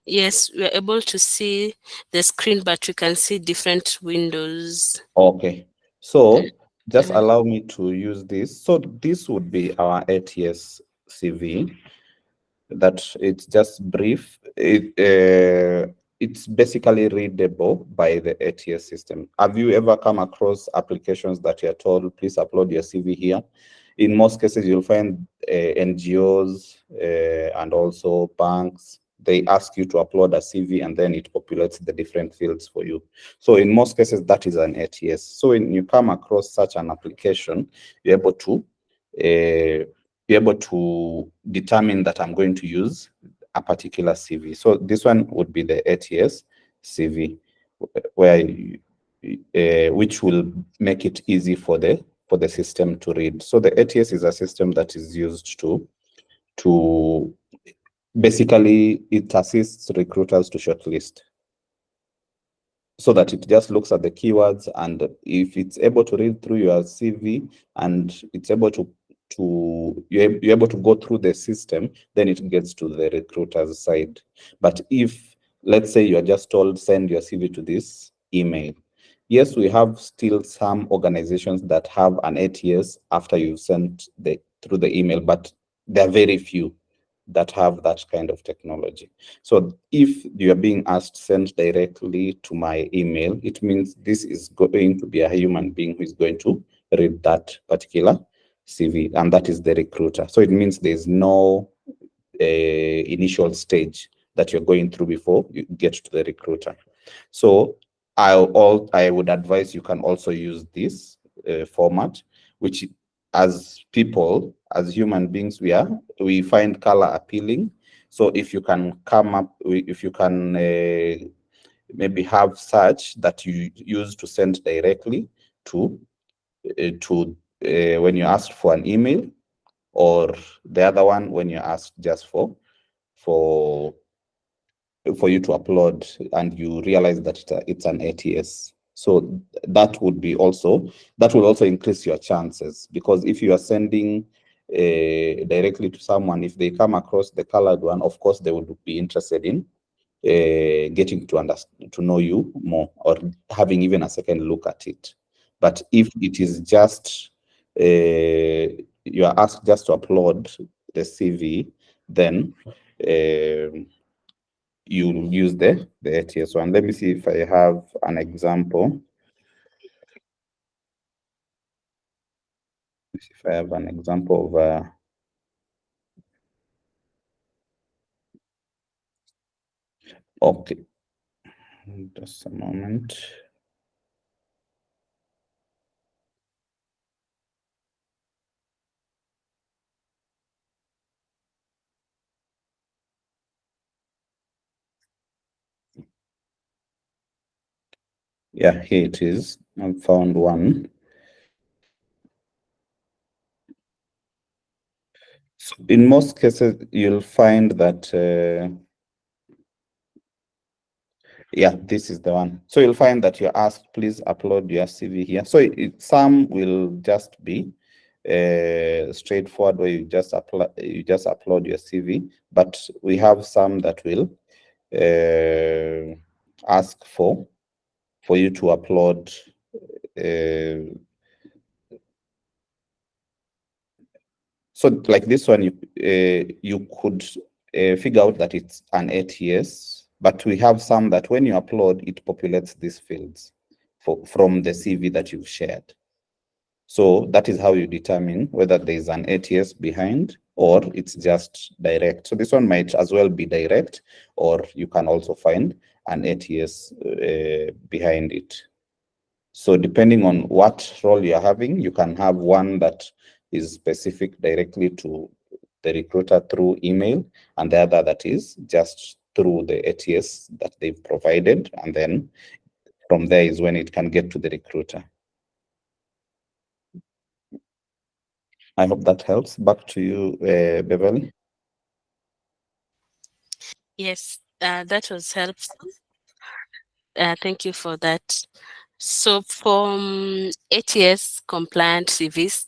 Yes, we're able to see the screen, but we can see different windows. Okay. So just allow me to use this. So this would be our ATS CV. That it's just brief. It's basically readable by the ATS system. Have you ever come across applications that you're told, please upload your CV here? In most cases, you'll find NGOs and also banks. They ask you to upload a CV and then it populates the different fields for you. So in most cases, that is an ATS. So when you come across such an application, you're able to be able to determine that I'm going to use a particular CV. So this one would be the ATS CV, where which will make it easy for the system to read. So the ATS is a system that is used to basically it assists recruiters to shortlist, so that it just looks at the keywords, and if it's able to read through your CV and it's able to you're able to go through the system, then it gets to the recruiter's side. But if, let's say, you're just told send your CV to this email, yes, we have still some organizations that have an ATS after you've sent through the email, but there are very few that have that kind of technology. So if you are being asked send directly to my email, it means this is going to be a human being who is going to read that particular CV, and that is the recruiter. So it means there's no initial stage that you're going through before you get to the recruiter. So I would advise you can also use this format, which as people, as human beings, we find color appealing. So if you can come up, if you can maybe have such that you use to send directly to when you ask for an email, or the other one when you ask just for you to upload and you realize that it's an ATS. So that will also increase your chances, because if you are sending directly to someone, if they come across the colored one, of course they would be interested in getting to know you more, or having even a second look at it. But if it is just you are asked just to upload the CV, then you use the ATS one. Let me see if I have an example. If I have an example of okay, just a moment. Yeah, here it is. I've found one. So in most cases, you'll find that yeah, this is the one. So you'll find that you're asked, please upload your CV here. So some will just be straightforward, where you just upload your CV, but we have some that will ask for you to upload so like this one, you could figure out that it's an ATS, but we have some that when you upload, it populates these fields from the CV that you've shared. So that is how you determine whether there is an ATS behind or it's just direct. So this one might as well be direct, or you can also find an ATS behind it. So depending on what role you're having, you can have one that is specific directly to the recruiter through email, and the other that is just through the ATS that they've provided. And then from there is when it can get to the recruiter. I hope that helps. Back to you, Beverly. Yes, that was helpful. Thank you for that. So from ATS compliant CVs,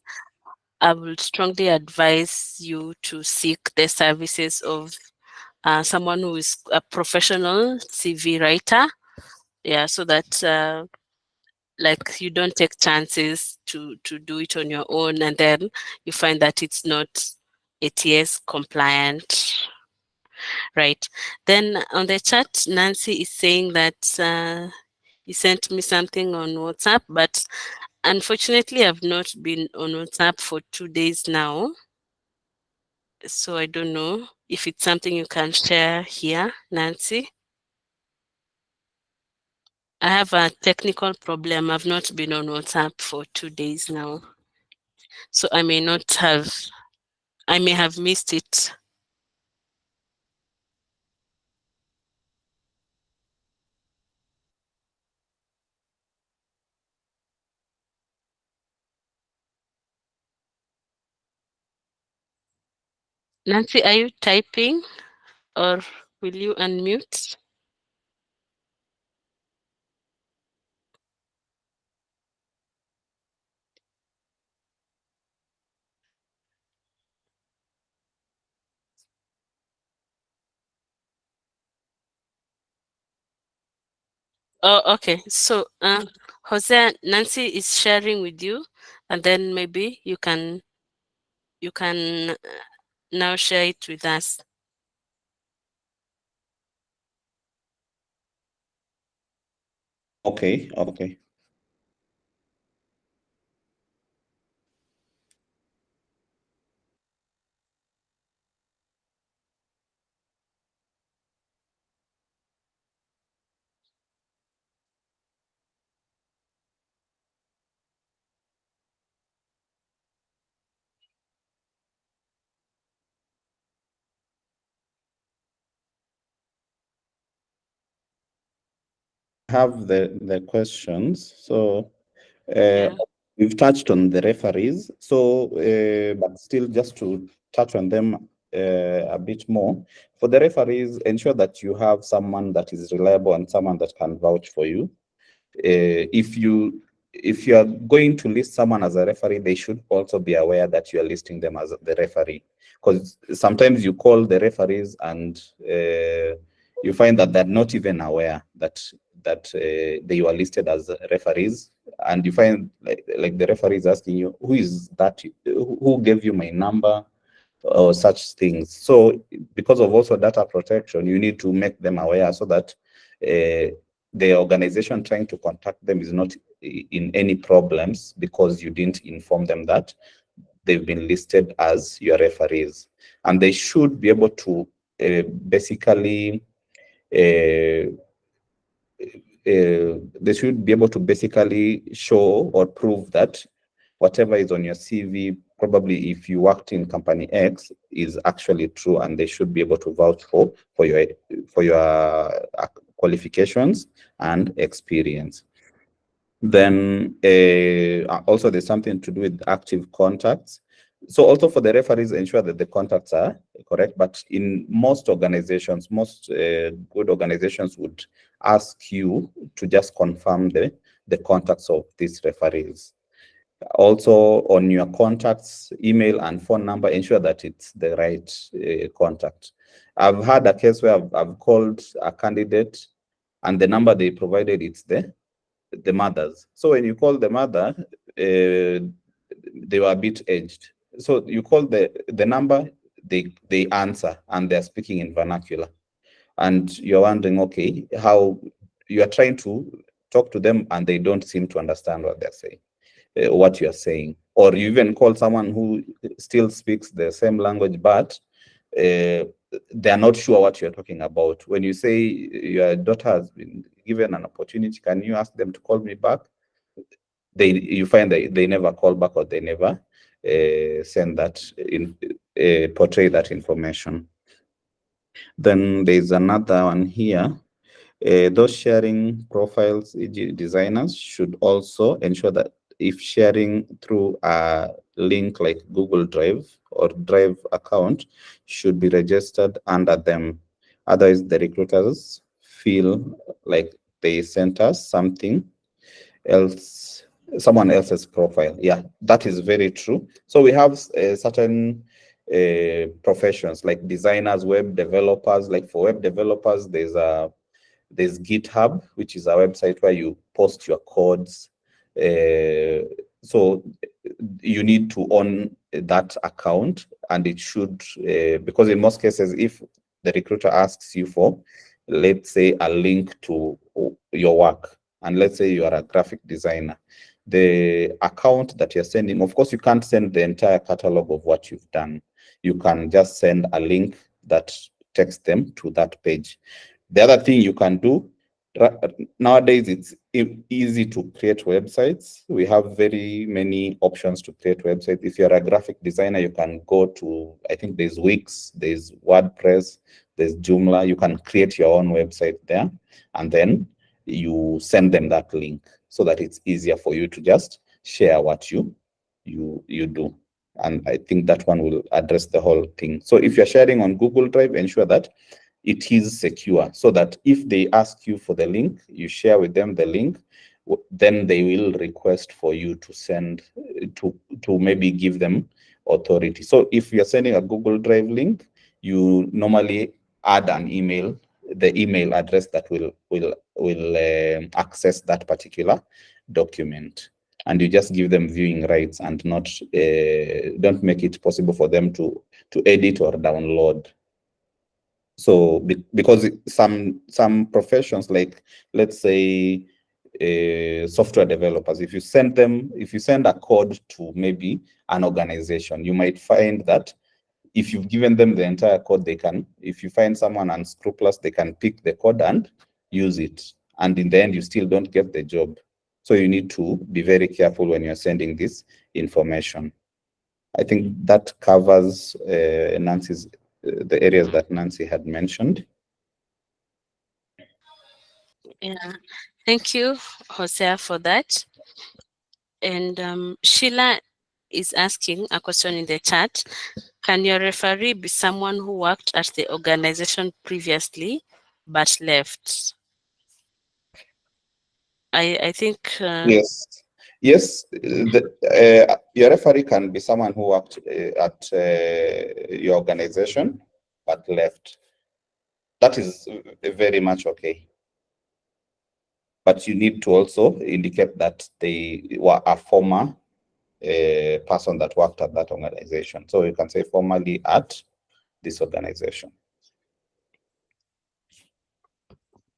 I would strongly advise you to seek the services of someone who is a professional CV writer. Yeah, so that like you don't take chances to do it on your own, and then you find that it's not ATS compliant. Right. Then on the chat, Nancy is saying that you sent me something on WhatsApp, but unfortunately, I've not been on WhatsApp for 2 days now. So I don't know if it's something you can share here, Nancy. I have a technical problem. I've not been on WhatsApp for 2 days now. So I may have missed it. Nancy, are you typing or will you unmute? Oh, okay. So, Jose, Nancy is sharing with you, and then maybe you can now share it with us. Okay, okay. Have the questions. So Yeah. we've touched on the referees. So, but still, just to touch on them a bit more. For the referees, ensure that you have someone that is reliable and someone that can vouch for you. If you are going to list someone as a referee, they should also be aware that you are listing them as the referee, because sometimes you call the referees and you find that they're not even aware that they were listed as referees, and you find like the referee is asking you, who is that, who gave you my number, or such things. So because of also data protection, you need to make them aware so that the organization trying to contact them is not in any problems because you didn't inform them that they've been listed as your referees. And they should be able to basically they should be able to basically show or prove that whatever is on your CV, probably if you worked in company X, is actually true, and they should be able to vouch for your qualifications and experience. Then also there's something to do with active contacts. So also for the referees, ensure that the contacts are correct. But in most organizations, most good organizations would ask you to just confirm the contacts of these referees. Also on your contacts, email and phone number, ensure that it's the right contact. I've had a case where I've called a candidate and the number they provided, it's the mothers. So when you call the mother, they were a bit aged. So you call the number, they answer and they're speaking in vernacular. And you're wondering, okay, how you are trying to talk to them and they don't seem to understand what they're saying, what you're saying. Or you even call someone who still speaks the same language, but they're not sure what you're talking about. When you say your daughter has been given an opportunity, can you ask them to call me back? You find that they never call back, or they never send that portray that information. Then there's another one here. Those sharing profiles, e.g. designers, should also ensure that if sharing through a link like Google Drive or Drive account, should be registered under them. Otherwise, the recruiters feel like they sent us something else, someone else's profile. Yeah, that is very true. So we have certain professions like designers, web developers. Like for web developers, there's GitHub, which is a website where you post your codes. So you need to own that account, and it should, because in most cases, if the recruiter asks you for, let's say, a link to your work, and let's say you are a graphic designer, the account that you're sending, of course, you can't send the entire catalog of what you've done. You can just send a link that takes them to that page. The other thing you can do, nowadays it's easy to create websites. We have very many options to create websites. If you're a graphic designer, you can go to, I think there's Wix, there's WordPress, there's Joomla. You can create your own website there, and then you send them that link so that it's easier for you to just share what you do. And I think that one will address the whole thing. So if you're sharing on Google Drive, ensure that it is secure, so that if they ask you for the link, you share with them the link, then they will request for you to send, to maybe give them authority. So if you're sending a Google Drive link, you normally add an email, the email address that will access that particular document, and you just give them viewing rights, and not don't make it possible for them to edit or download. So because some professions, like let's say software developers, if you send a code to maybe an organization, you might find that if you've given them the entire code, if you find someone unscrupulous, they can pick the code and use it, and in the end you still don't get the job. So you need to be very careful when you're sending this information. I think that covers the areas that Nancy had mentioned. Yeah, thank you, Hosea, for that. And Sheila is asking a question in the chat. Can your referee be someone who worked at the organization previously but left? I think Yes. Yes, your referee can be someone who worked at your organization but left. that is very much okay. But you need to also indicate that they were a former person that worked at that organization. So you can say formerly at this organization.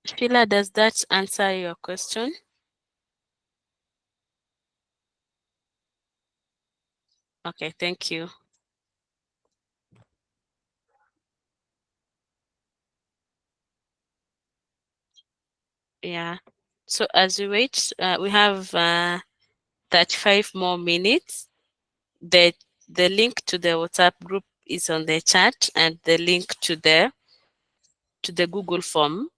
Sheila, does that answer your question? Okay, thank you. Yeah. So as we wait, we have 35 more minutes. The link to the WhatsApp group is on the chat, and the link to the Google form.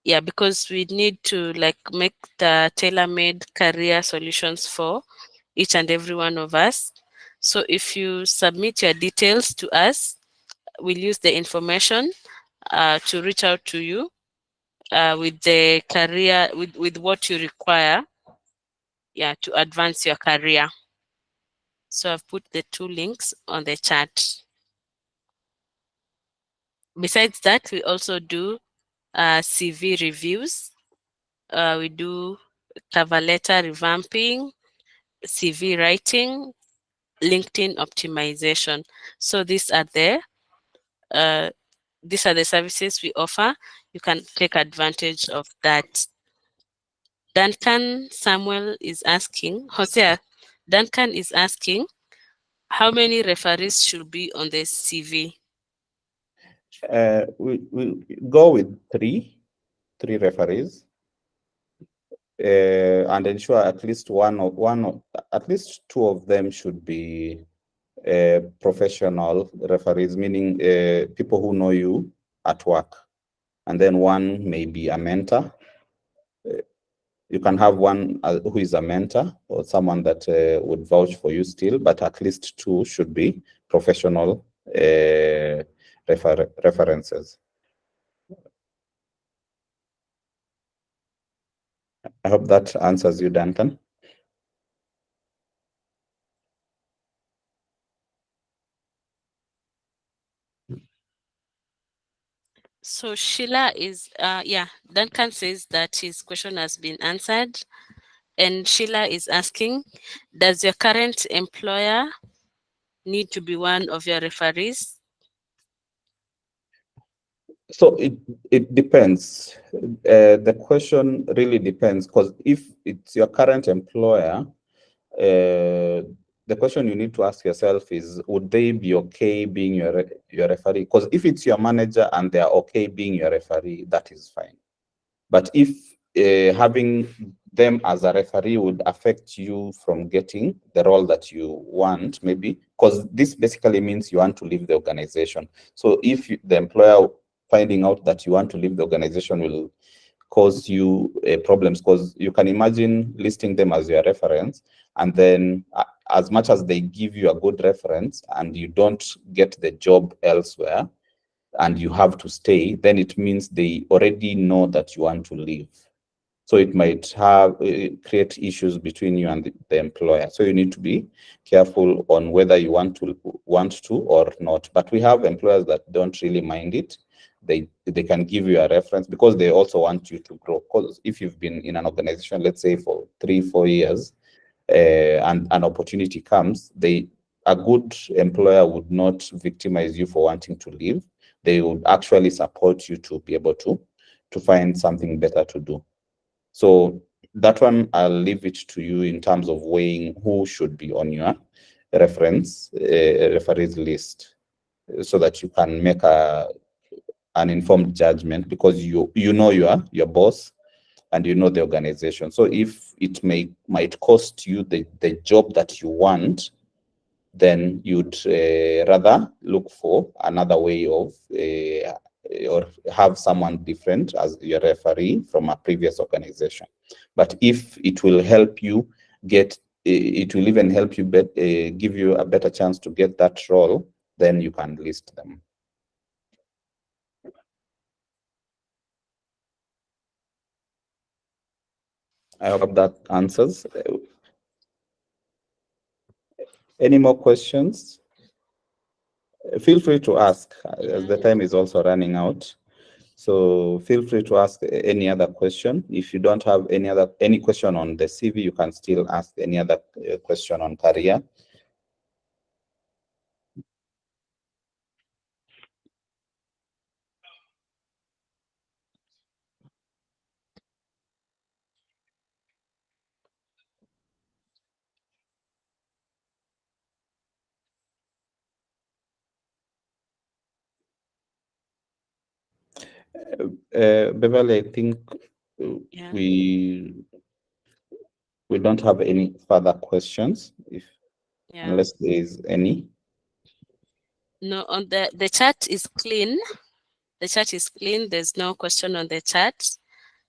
Yeah, because we need to like make the tailor-made career solutions for each and every one of us. So if you submit your details to us, we'll use the information to reach out to you with the career, with what you require, yeah, to advance your career. So I've put the two links on the chat. Besides that, we also do CV reviews. We do cover letter revamping, CV writing, LinkedIn optimization. So these are the services we offer. You can take advantage of that. Duncan Samuel is asking, Hosea, Duncan is asking, how many referees should be on the CV? We go with three referees, and ensure at least at least two of them should be professional referees, meaning people who know you at work, and then one may be a mentor. You can have one who is a mentor or someone that would vouch for you still, but at least two should be professional references. I hope that answers you, Duncan. So Sheila is, Duncan says that his question has been answered. And Sheila is asking, does your current employer need to be one of your referees? So it depends. The question really depends, because if it's your current employer, the question you need to ask yourself is, would they be okay being your referee? Because if it's your manager and they are okay being your referee, that is fine. But if having them as a referee would affect you from getting the role that you want, maybe, because this basically means you want to leave the organization. So if the employer finding out that you want to leave the organization will cause you problems, because you can imagine listing them as your reference, and then as much as they give you a good reference and you don't get the job elsewhere and you have to stay, then it means they already know that you want to leave. So it might have create issues between you and the employer. So you need to be careful on whether you want to or not. But we have employers that don't really mind it. They can give you a reference because they also want you to grow. Because if you've been in an organization, let's say for 3-4 years, and an opportunity comes, a good employer would not victimize you for wanting to leave. They would actually support you to be able to find something better to do. So that one, I'll leave it to you in terms of weighing who should be on your referees list, so that you can make an informed judgment, because you know your boss and you know the organization. So if it might cost you the job that you want, then you'd rather look for another way of or have someone different as your referee from a previous organization. But if it will help you get, it will even help you give you a better chance to get that role, then you can list them. I hope that answers. Any more questions? Feel free to ask, as the time is also running out. So feel free to ask any other question. If you don't have any question on the CV, you can still ask any other question on career. Beverly, I think Yeah. we don't have any further questions, Yeah. unless there is any. No, on the chat is clean. The chat is clean. There's no question on the chat,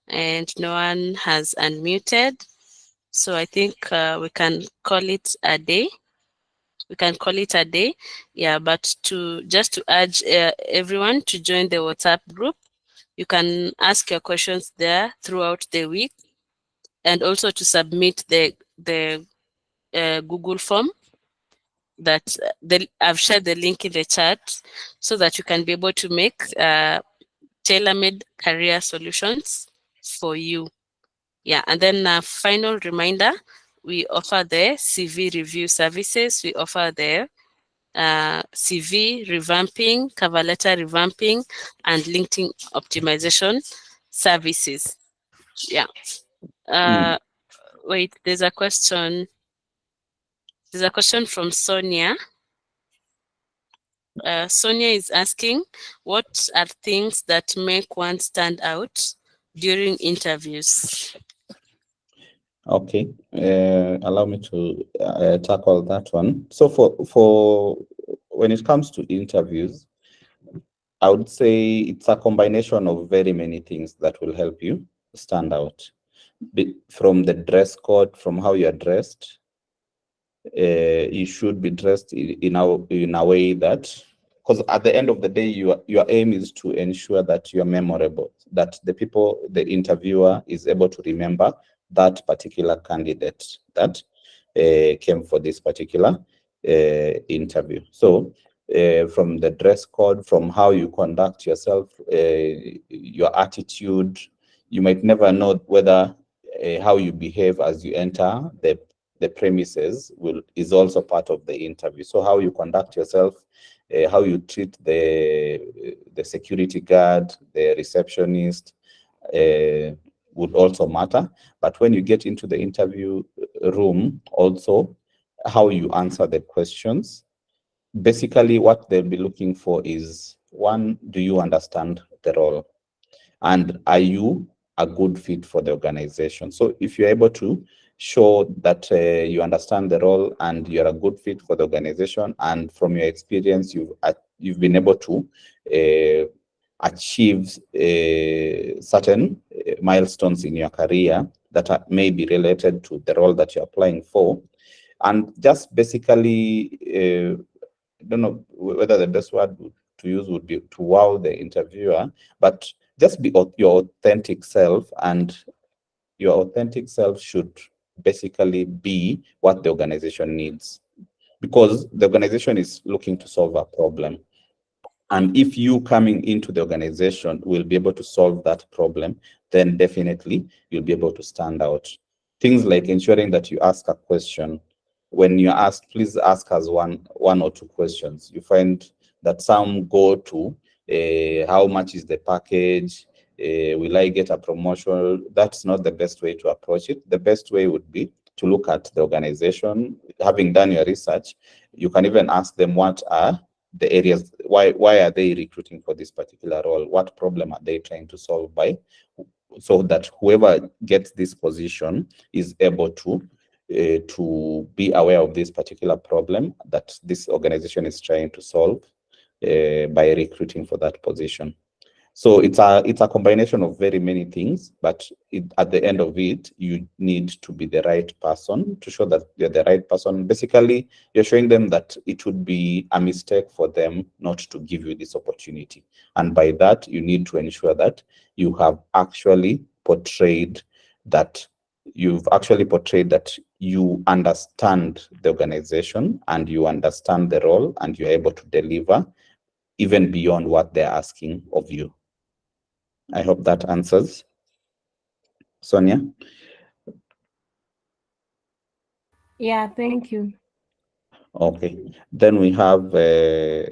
and no one has unmuted. So I think we can call it a day. We can call it a day. Yeah, but to urge everyone to join the WhatsApp group. You can ask your questions there throughout the week, and also to submit the Google form that I've shared the link in the chat, so that you can be able to make tailor-made career solutions for you. Yeah, and then a final reminder, we offer the CV review services. We offer the CV revamping, cover letter revamping, and LinkedIn optimization services. Yeah. Wait, there's a question. There's a question from Sonia. Sonia is asking, what are things that make one stand out during interviews? Okay, allow me to tackle that one. So for when it comes to interviews, I would say it's a combination of very many things that will help you stand out. From the dress code, from how you're dressed, you should be dressed in a way that, because at the end of the day, your aim is to ensure that you are memorable, that the interviewer is able to remember that particular candidate that came for this particular interview. So from the dress code, from how you conduct yourself, your attitude, you might never know whether how you behave as you enter the premises is also part of the interview. So how you conduct yourself, how you treat the security guard, the receptionist, would also matter. But when you get into the interview room, also how you answer the questions. Basically, what they'll be looking for is, one, do you understand the role? And are you a good fit for the organization? So if you're able to show that you understand the role and you're a good fit for the organization, and from your experience you've been able to achieve certain milestones in your career that may be related to the role that you're applying for, and just basically I don't know whether the best word to use would be to wow the interviewer, but just be your authentic self, and your authentic self should basically be what the organization needs, because the organization is looking to solve a problem. And if you coming into the organization will be able to solve that problem, then definitely you'll be able to stand out. Things like ensuring that you ask a question. When you're asked, please ask us one or two questions. You find that some go to how much is the package? Will I get a promotion? That's not the best way to approach it. The best way would be to look at the organization. Having done your research, you can even ask them what are the areas, why are they recruiting for this particular role? What problem are they trying to solve by? So that whoever gets this position is able to be aware of this particular problem that this organization is trying to solve by recruiting for that position. So it's a combination of very many things, but at the end of it, you need to be the right person to show that you're the right person. Basically, you're showing them that it would be a mistake for them not to give you this opportunity. And by that, you need to ensure that you have actually portrayed that you understand the organization and you understand the role and you're able to deliver even beyond what they're asking of you. I hope that answers. Sonia? Yeah, thank you. Okay. Then we have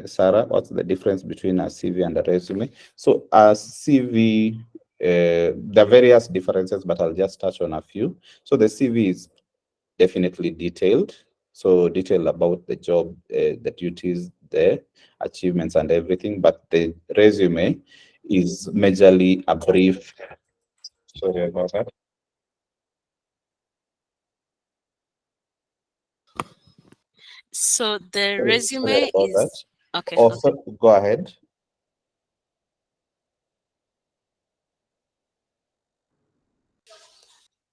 Sarah. What's the difference between a CV and a resume? So a CV, there are various differences, but I'll just touch on a few. So the CV is definitely detailed. So detailed about the job, the duties, the achievements and everything. But the resume is majorly a brief. Sorry about that. So the Sorry resume about that. is okay. Also, go ahead.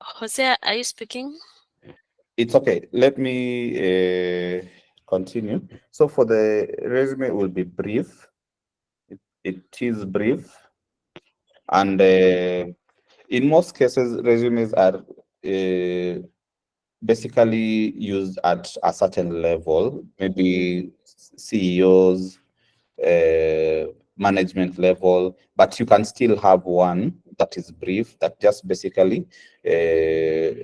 Hosea, are you speaking? It's okay. Let me continue. So for the resume, it will be brief. It is brief, and in most cases, resumes are basically used at a certain level, maybe CEOs, management level, but you can still have one that is brief, that just basically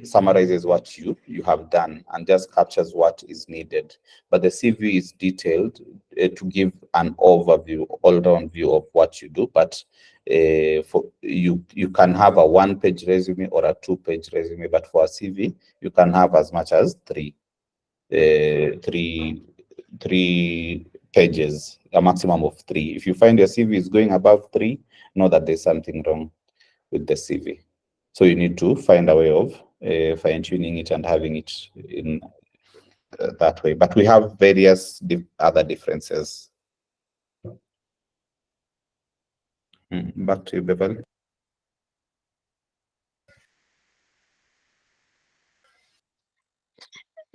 summarizes what you have done and just captures what is needed. But the CV is detailed to give an overview, all-round view of what you do. But for you can have a one-page resume or a two-page resume, but for a CV, you can have as much as three pages, a maximum of three. If you find your CV is going above three, know that there's something wrong with the CV. So you need to find a way of fine-tuning it and having it in that way. But we have various other differences. Back to you, Beverly.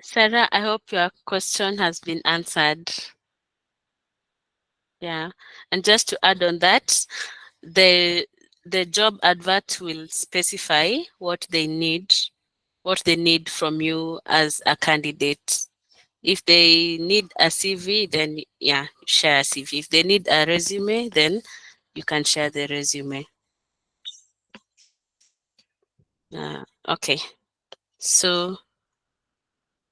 Sarah, I hope your question has been answered. Yeah. And just to add on that, the job advert will specify what they need from you as a candidate. If they need a CV, then yeah, share a CV. If they need a resume, then you can share the resume. Okay. So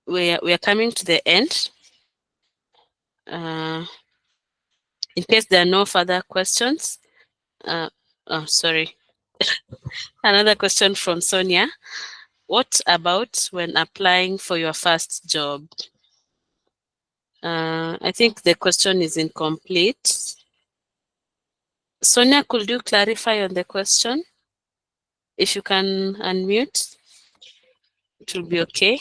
we are coming to the end. In case there are no further questions, oh, sorry. Another question from Sonia. What about when applying for your first job? I think the question is incomplete. Sonia, could you clarify on the question? If you can unmute, it will be okay.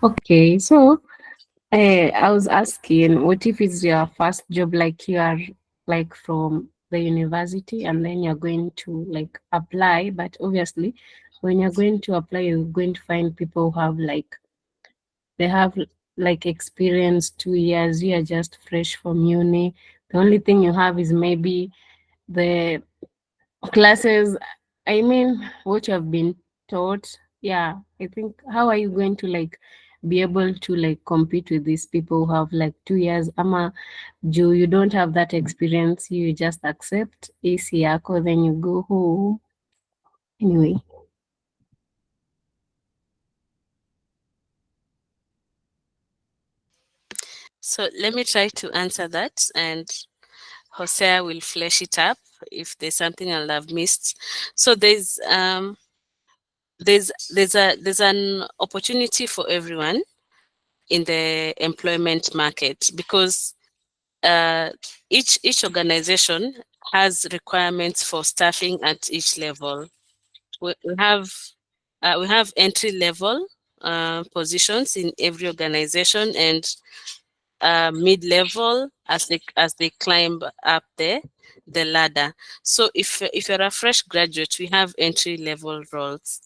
Okay, so I was asking, what if it's your first job, like you are like from the university and then you're going to like apply, but obviously when you're going to apply, you're going to find people who have like, they have like experience 2 years, you are just fresh from uni. The only thing you have is maybe the classes, I mean, what you have been taught. Yeah, I think, how are you going to like be able to like compete with these people who have like 2 years? Ama you don't have that experience, you just accept AC yako, then you go home. Anyway. So let me try to answer that, and Hosea will flesh it up if there's something I'll have missed. So there's an opportunity for everyone in the employment market, because each organization has requirements for staffing at each level. We have entry level positions in every organization, and mid-level as they climb up the ladder. So if you're a fresh graduate, we have entry level roles.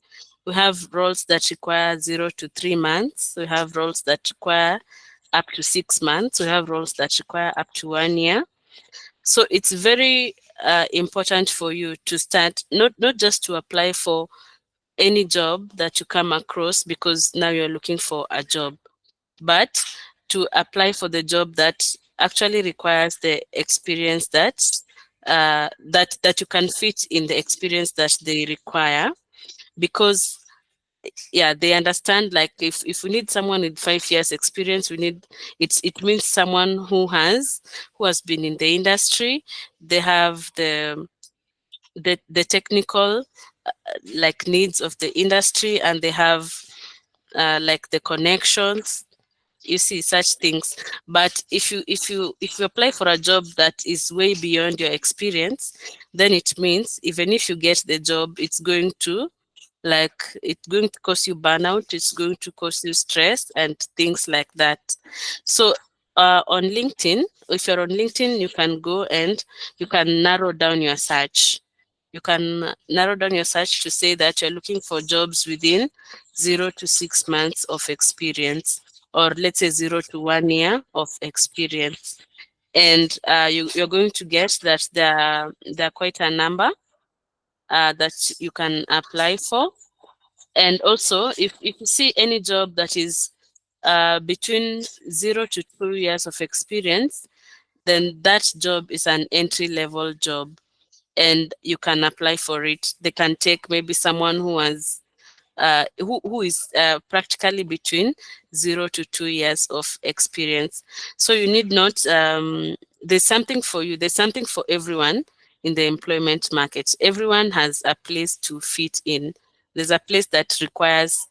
We have roles that require 0 to 3 months. We have roles that require up to 6 months. We have roles that require up to 1 year. So it's very important for you to start, not just to apply for any job that you come across because now you're looking for a job, but to apply for the job that actually requires the experience that you can fit in the experience that they require, because yeah, they understand, like, if we need someone with 5 years experience, we need, it means someone who has been in the industry. They have the technical like needs of the industry, and they have like the connections, you see, such things. But if you apply for a job that is way beyond your experience, then it means even if you get the job, it's going to cause you burnout, it's going to cause you stress and things like that. So on LinkedIn, if you're on LinkedIn, you can go and you can narrow down your search. You can narrow down your search to say that you're looking for jobs within 0 to 6 months of experience, or let's say 0 to 1 year of experience. And you're going to get that there are quite a number that you can apply for. And also, if you see any job that is between 0 to 2 years of experience, then that job is an entry level job, and you can apply for it. They can take maybe someone who is practically between 0 to 2 years of experience. So you need not, there's something for you, there's something for everyone in the employment market. Everyone has a place to fit in. There's a place that requires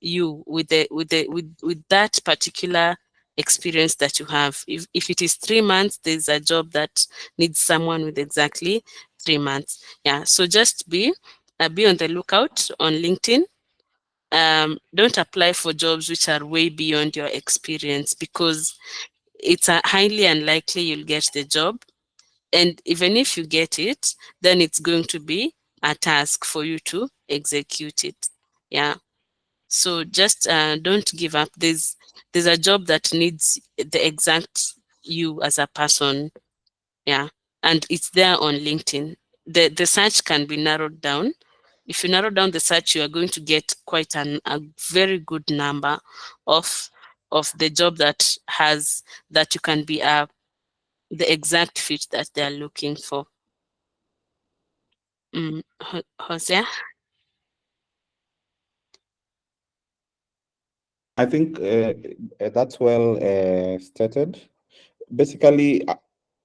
you with that particular experience that you have. If it is 3 months, there's a job that needs someone with exactly 3 months. Yeah, so just be on the lookout on LinkedIn. Don't apply for jobs which are way beyond your experience, because it's highly unlikely you'll get the job. And even if you get it, then it's going to be a task for you to execute it. Yeah. So just don't give up. There's a job that needs the exact you as a person. Yeah. And it's there on LinkedIn. The search can be narrowed down. If you narrow down the search, you are going to get quite a very good number of the job that you can be the exact fit that they are looking for. Hosea? I think that's well stated. Basically,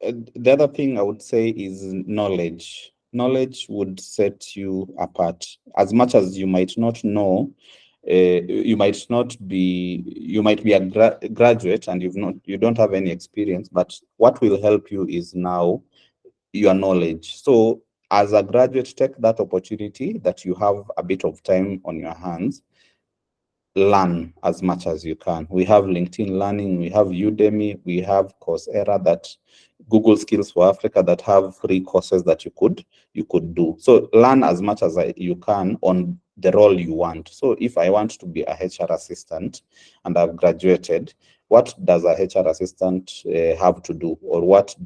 the other thing I would say is knowledge. Knowledge would set you apart. As much as you might not know, you might be a graduate and you don't have any experience, but what will help you is now your knowledge. So as a graduate, take that opportunity that you have a bit of time on your hands, learn as much as you can. We have LinkedIn Learning, we have Udemy, we have Coursera, that Google Skills for Africa, that have free courses that you could do. So learn as much as you can on the role you want. So if I want to be a HR assistant and I've graduated, what does a HR assistant have to do, or what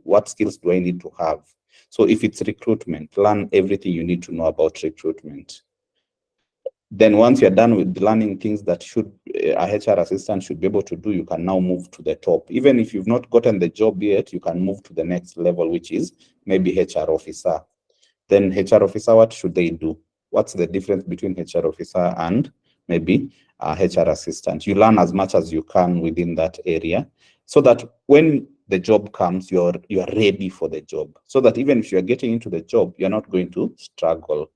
what skills do I need to have? So if it's recruitment, learn everything you need to know about recruitment. Then once you're done with learning things that a HR assistant should be able to do, you can now move to the top. Even if you've not gotten the job yet, you can move to the next level, which is maybe HR officer. Then HR officer, what should they do? What's the difference between HR officer and maybe a HR assistant? You learn as much as you can within that area, so that when the job comes, you're ready for the job. So that even if you're getting into the job, you're not going to struggle.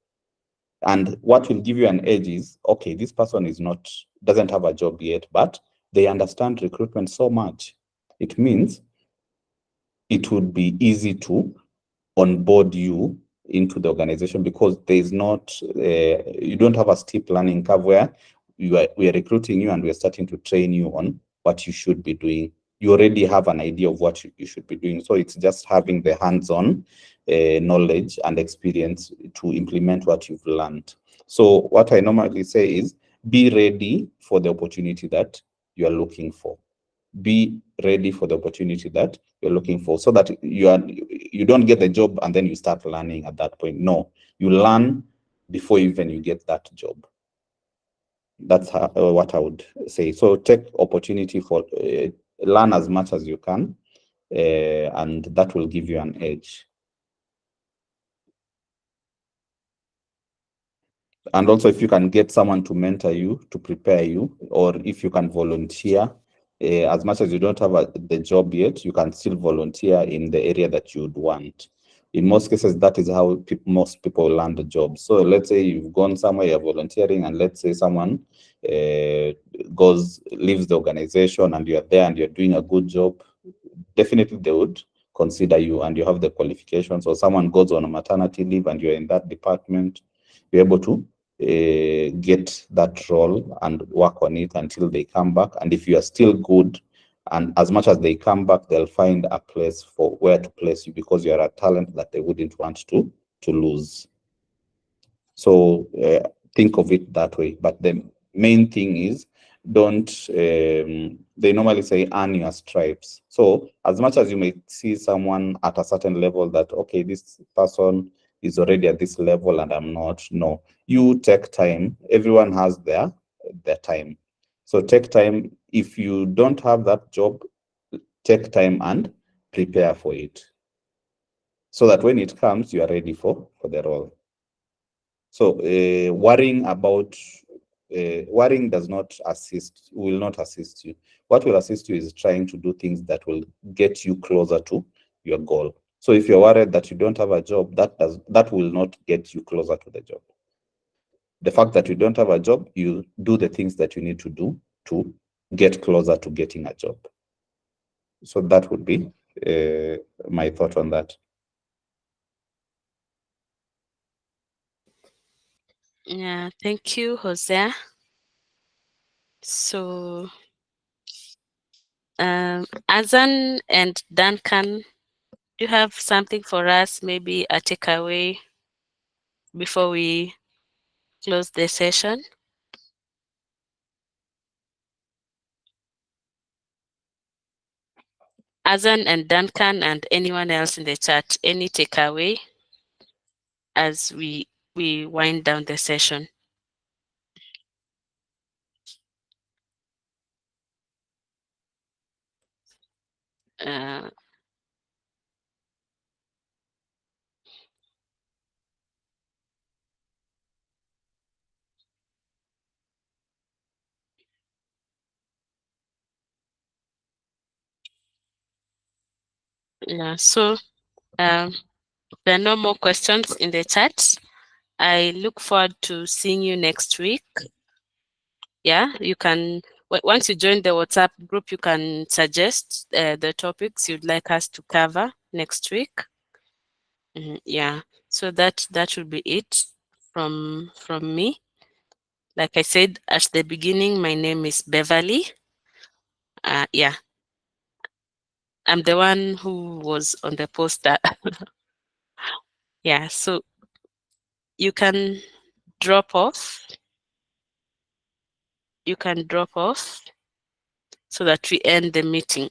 And what will give you an edge is, okay, this person doesn't have a job yet, but they understand recruitment so much. It means it would be easy to onboard you into the organization, because you don't have a steep learning curve where we are recruiting you and we're starting to train you on what you should be doing. You already have an idea of what you should be doing. So it's just having the hands-on knowledge and experience to implement what you've learned. So what I normally say is, be ready for the opportunity that you are looking for. Be ready for the opportunity that you're looking for, so that you don't get the job and then you start learning at that point. No, you learn before even you get that job. That's what I would say. So take opportunity for learn as much as you can, and that will give you an edge. And also, if you can get someone to mentor you, to prepare you, or if you can volunteer, as much as you don't have the job yet, you can still volunteer in the area that you would want. In most cases, that is how most people land a job. So let's say you've gone somewhere, you're volunteering, and let's say someone leaves the organization, and you're there and you're doing a good job, definitely they would consider you, and you have the qualifications. Or someone goes on a maternity leave and you're in that department, you're able to get that role and work on it until they come back. And if you are still good, and as much as they come back, they'll find a place for where to place you, because you are a talent that they wouldn't want to lose. So think of it that way. But the main thing is, don't, they normally say earn your stripes. So as much as you may see someone at a certain level that, okay, this person is already at this level and I'm not, no, you take time. Everyone has their time. So take time. If you don't have that job, take time and prepare for it, so that when it comes, you are ready for the role. So worrying does not assist, will not assist you. What will assist you is trying to do things that will get you closer to your goal. So if you're worried that you don't have a job, that will not get you closer to the job. The fact that you don't have a job, you do the things that you need to do to get closer to getting a job. So that would be my thought on that. Yeah, thank you, Jose. So, Azan and Duncan, do you have something for us, maybe a takeaway before we close the session? Azan and Duncan and anyone else in the chat, any takeaway as we wind down the session? Uh, yeah, so there are no more questions in the chat. I look forward to seeing you next week. Yeah, you can, once you join the WhatsApp group, you can suggest the topics you'd like us to cover next week. Yeah, so that will be it from me. Like I said at the beginning, my name is Beverly. Yeah, I'm the one who was on the poster. Yeah, so you can drop off. You can drop off so that we end the meeting.